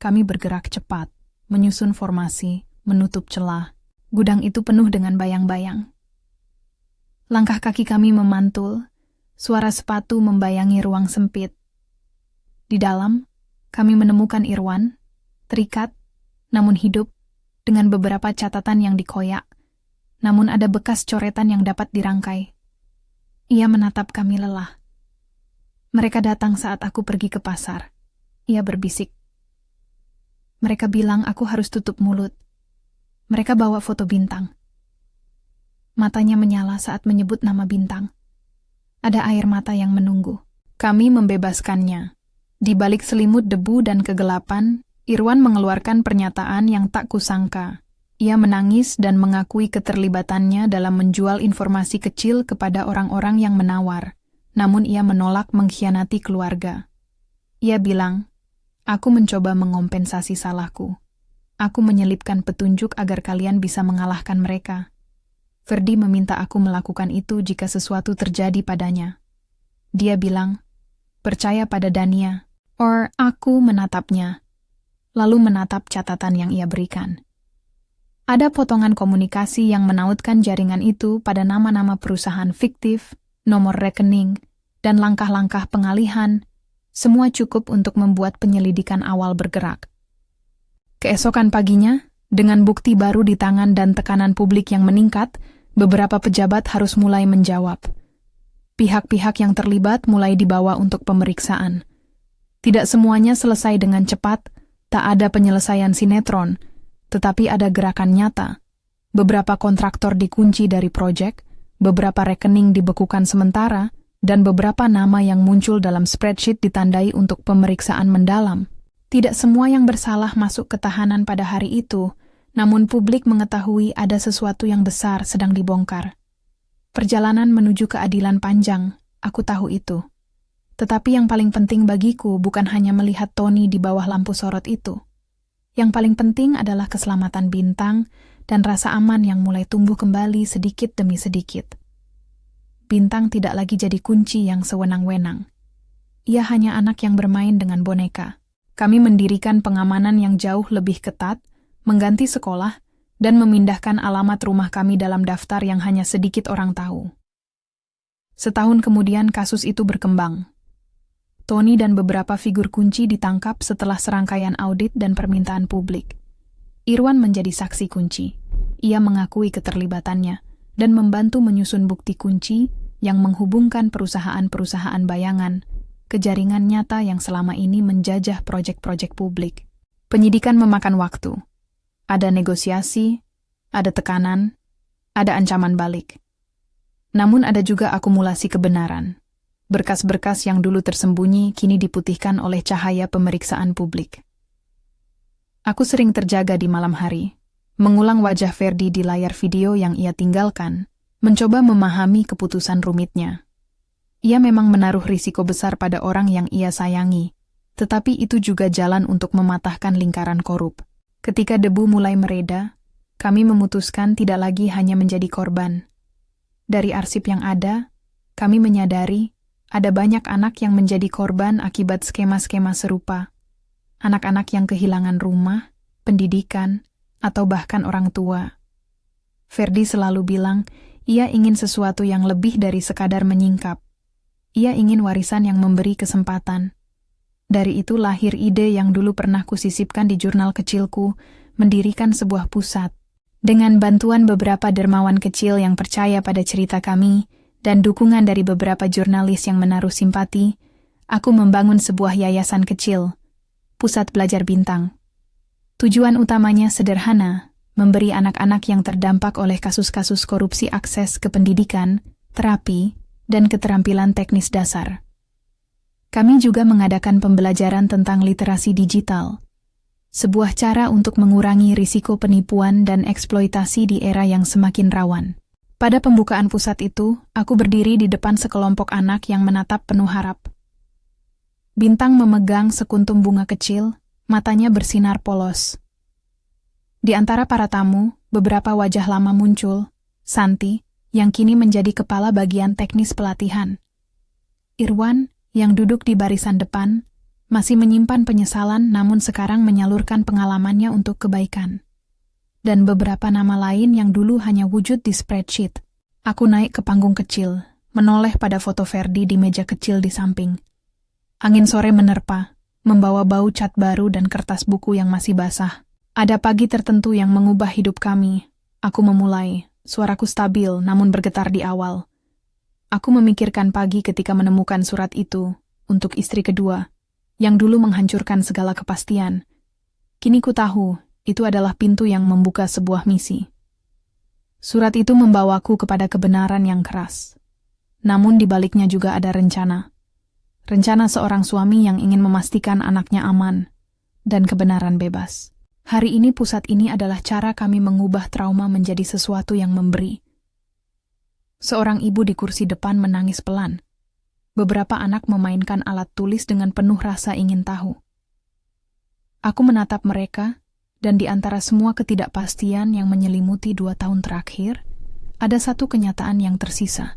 Kami bergerak cepat, menyusun formasi, menutup celah. Gudang itu penuh dengan bayang-bayang. Langkah kaki kami memantul, suara sepatu membayangi ruang sempit. Di dalam, kami menemukan Irwan, terikat, namun hidup, dengan beberapa catatan yang dikoyak, namun ada bekas coretan yang dapat dirangkai. Ia menatap kami lelah. Mereka datang saat aku pergi ke pasar. Ia berbisik. Mereka bilang aku harus tutup mulut. Mereka bawa foto Bintang. Matanya menyala saat menyebut nama Bintang. Ada air mata yang menunggu. Kami membebaskannya. Di balik selimut debu dan kegelapan, Irwan mengeluarkan pernyataan yang tak kusangka. Ia menangis dan mengakui keterlibatannya dalam menjual informasi kecil kepada orang-orang yang menawar, namun ia menolak mengkhianati keluarga. Ia bilang, "Aku mencoba mengompensasi salahku. Aku menyelipkan petunjuk agar kalian bisa mengalahkan mereka. Ferdi meminta aku melakukan itu jika sesuatu terjadi padanya." Dia bilang, "Percaya pada Dania." Aku menatapnya, lalu menatap catatan yang ia berikan. Ada potongan komunikasi yang menautkan jaringan itu pada nama-nama perusahaan fiktif, nomor rekening, dan langkah-langkah pengalihan, semua cukup untuk membuat penyelidikan awal bergerak. Keesokan paginya, dengan bukti baru di tangan dan tekanan publik yang meningkat, beberapa pejabat harus mulai menjawab. Pihak-pihak yang terlibat mulai dibawa untuk pemeriksaan. Tidak semuanya selesai dengan cepat, tak ada penyelesaian sinetron, tetapi ada gerakan nyata. Beberapa kontraktor dikunci dari proyek, beberapa rekening dibekukan sementara, dan beberapa nama yang muncul dalam spreadsheet ditandai untuk pemeriksaan mendalam. Tidak semua yang bersalah masuk ke tahanan pada hari itu, namun publik mengetahui ada sesuatu yang besar sedang dibongkar. Perjalanan menuju keadilan panjang, aku tahu itu. Tetapi yang paling penting bagiku bukan hanya melihat Tony di bawah lampu sorot itu. Yang paling penting adalah keselamatan Bintang dan rasa aman yang mulai tumbuh kembali sedikit demi sedikit. Bintang tidak lagi jadi kunci yang sewenang-wenang. Ia hanya anak yang bermain dengan boneka. Kami mendirikan pengamanan yang jauh lebih ketat, mengganti sekolah, dan memindahkan alamat rumah kami dalam daftar yang hanya sedikit orang tahu. Setahun kemudian kasus itu berkembang. Tony dan beberapa figur kunci ditangkap setelah serangkaian audit dan permintaan publik. Irwan menjadi saksi kunci. Ia mengakui keterlibatannya dan membantu menyusun bukti kunci yang menghubungkan perusahaan-perusahaan bayangan ke jaringan nyata yang selama ini menjajah proyek-proyek publik. Penyidikan memakan waktu. Ada negosiasi, ada tekanan, ada ancaman balik. Namun ada juga akumulasi kebenaran. Berkas-berkas yang dulu tersembunyi kini diputihkan oleh cahaya pemeriksaan publik. Aku sering terjaga di malam hari, mengulang wajah Ferdi di layar video yang ia tinggalkan, mencoba memahami keputusan rumitnya. Ia memang menaruh risiko besar pada orang yang ia sayangi, tetapi itu juga jalan untuk mematahkan lingkaran korup. Ketika debu mulai mereda, kami memutuskan tidak lagi hanya menjadi korban. Dari arsip yang ada, kami menyadari ada banyak anak yang menjadi korban akibat skema-skema serupa. Anak-anak yang kehilangan rumah, pendidikan, atau bahkan orang tua. Ferdi selalu bilang, ia ingin sesuatu yang lebih dari sekadar menyingkap. Ia ingin warisan yang memberi kesempatan. Dari itu lahir ide yang dulu pernah kusisipkan di jurnal kecilku, mendirikan sebuah pusat. Dengan bantuan beberapa dermawan kecil yang percaya pada cerita kami, dan dukungan dari beberapa jurnalis yang menaruh simpati, aku membangun sebuah yayasan kecil, Pusat Belajar Bintang. Tujuan utamanya sederhana, memberi anak-anak yang terdampak oleh kasus-kasus korupsi akses ke pendidikan, terapi, dan keterampilan teknis dasar. Kami juga mengadakan pembelajaran tentang literasi digital, sebuah cara untuk mengurangi risiko penipuan dan eksploitasi di era yang semakin rawan. Pada pembukaan pusat itu, aku berdiri di depan sekelompok anak yang menatap penuh harap. Bintang memegang sekuntum bunga kecil, matanya bersinar polos. Di antara para tamu, beberapa wajah lama muncul, Santi, yang kini menjadi kepala bagian teknis pelatihan. Irwan, yang duduk di barisan depan, masih menyimpan penyesalan namun sekarang menyalurkan pengalamannya untuk kebaikan. Dan beberapa nama lain yang dulu hanya wujud di spreadsheet. Aku naik ke panggung kecil, menoleh pada foto Ferdi di meja kecil di samping. Angin sore menerpa, membawa bau cat baru dan kertas buku yang masih basah. Ada pagi tertentu yang mengubah hidup kami. Aku memulai, suaraku stabil namun bergetar di awal. Aku memikirkan pagi ketika menemukan surat itu, untuk istri kedua. yang dulu menghancurkan segala kepastian. Kini ku tahu, itu adalah pintu yang membuka sebuah misi. Surat itu membawaku kepada kebenaran yang keras. Namun di baliknya juga ada rencana. Rencana seorang suami yang ingin memastikan anaknya aman dan kebenaran bebas. Hari ini pusat ini adalah cara kami mengubah trauma menjadi sesuatu yang memberi. Seorang ibu di kursi depan menangis pelan. Beberapa anak memainkan alat tulis dengan penuh rasa ingin tahu. Aku menatap mereka, dan di antara semua ketidakpastian yang menyelimuti 2 tahun terakhir, ada satu kenyataan yang tersisa.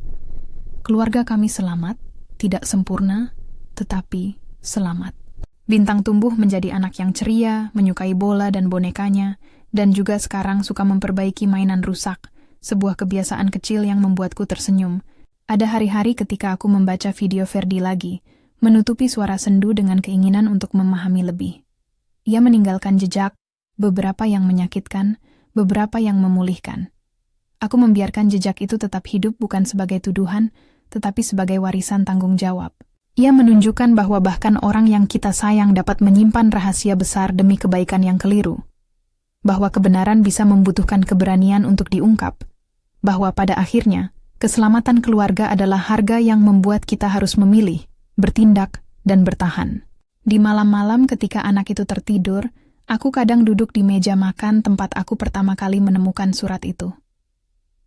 Keluarga kami selamat, tidak sempurna, tetapi selamat. Bintang tumbuh menjadi anak yang ceria, menyukai bola dan bonekanya, dan juga sekarang suka memperbaiki mainan rusak, sebuah kebiasaan kecil yang membuatku tersenyum. Ada hari-hari ketika aku membaca video Ferdi lagi, menutupi suara sendu dengan keinginan untuk memahami lebih. Ia meninggalkan jejak, beberapa yang menyakitkan, beberapa yang memulihkan. Aku membiarkan jejak itu tetap hidup bukan sebagai tuduhan, tetapi sebagai warisan tanggung jawab. Ia menunjukkan bahwa bahkan orang yang kita sayang dapat menyimpan rahasia besar demi kebaikan yang keliru. Bahwa kebenaran bisa membutuhkan keberanian untuk diungkap. Bahwa pada akhirnya, keselamatan keluarga adalah harga yang membuat kita harus memilih, bertindak, dan bertahan. Di malam-malam ketika anak itu tertidur, aku kadang duduk di meja makan tempat aku pertama kali menemukan surat itu.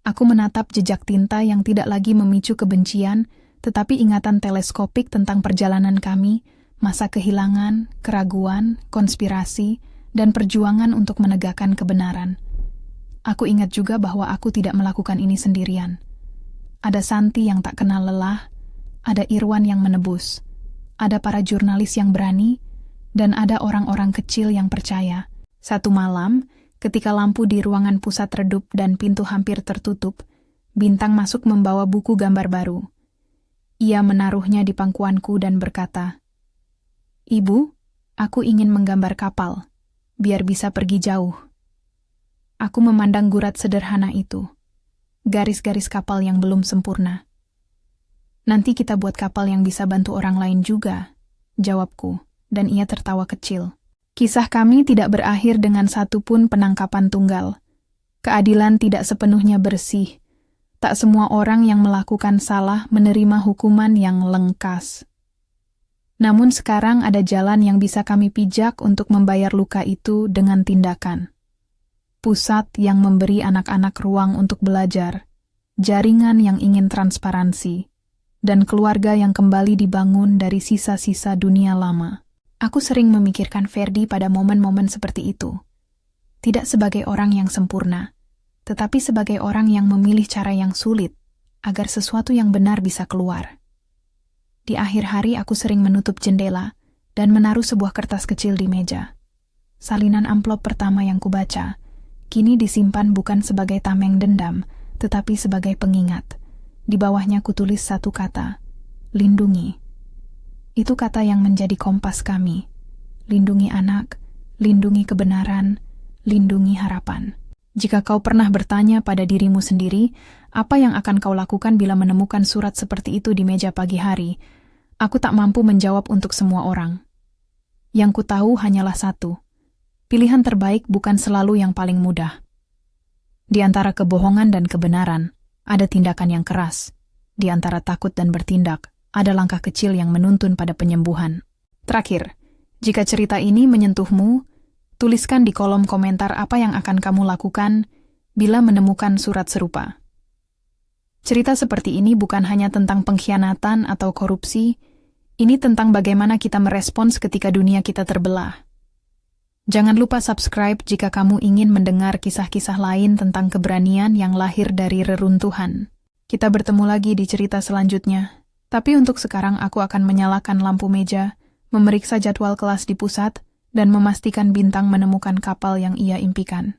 Aku menatap jejak tinta yang tidak lagi memicu kebencian, tetapi ingatan teleskopik tentang perjalanan kami, masa kehilangan, keraguan, konspirasi, dan perjuangan untuk menegakkan kebenaran. Aku ingat juga bahwa aku tidak melakukan ini sendirian. Ada Santi yang tak kenal lelah, ada Irwan yang menebus, ada para jurnalis yang berani, dan ada orang-orang kecil yang percaya. Satu malam, ketika lampu di ruangan pusat redup dan pintu hampir tertutup, Bintang masuk membawa buku gambar baru. Ia menaruhnya di pangkuanku dan berkata, "Ibu, aku ingin menggambar kapal, biar bisa pergi jauh." Aku memandang gurat sederhana itu, garis-garis kapal yang belum sempurna. "Nanti kita buat kapal yang bisa bantu orang lain juga," jawabku, dan ia tertawa kecil. Kisah kami tidak berakhir dengan satupun penangkapan tunggal. Keadilan tidak sepenuhnya bersih. Tak semua orang yang melakukan salah menerima hukuman yang lengkas. Namun sekarang ada jalan yang bisa kami pijak untuk membayar luka itu dengan tindakan. Pusat yang memberi anak-anak ruang untuk belajar, jaringan yang ingin transparansi, dan keluarga yang kembali dibangun dari sisa-sisa dunia lama. Aku sering memikirkan Ferdi pada momen-momen seperti itu. Tidak sebagai orang yang sempurna, tetapi sebagai orang yang memilih cara yang sulit, agar sesuatu yang benar bisa keluar. Di akhir hari aku sering menutup jendela, dan menaruh sebuah kertas kecil di meja. Salinan amplop pertama yang kubaca, kini disimpan bukan sebagai tameng dendam, tetapi sebagai pengingat. Di bawahnya kutulis satu kata, lindungi. Itu kata yang menjadi kompas kami. Lindungi anak, lindungi kebenaran, lindungi harapan. Jika kau pernah bertanya pada dirimu sendiri, apa yang akan kau lakukan bila menemukan surat seperti itu di meja pagi hari? Aku tak mampu menjawab untuk semua orang. Yang ku tahu hanyalah satu. Pilihan terbaik bukan selalu yang paling mudah. Di antara kebohongan dan kebenaran, ada tindakan yang keras. Di antara takut dan bertindak, ada langkah kecil yang menuntun pada penyembuhan. Terakhir, jika cerita ini menyentuhmu, tuliskan di kolom komentar apa yang akan kamu lakukan bila menemukan surat serupa. Cerita seperti ini bukan hanya tentang pengkhianatan atau korupsi, ini tentang bagaimana kita merespons ketika dunia kita terbelah. Jangan lupa subscribe jika kamu ingin mendengar kisah-kisah lain tentang keberanian yang lahir dari reruntuhan. Kita bertemu lagi di cerita selanjutnya. Tapi untuk sekarang aku akan menyalakan lampu meja, memeriksa jadwal kelas di pusat, dan memastikan Bintang menemukan kapal yang ia impikan.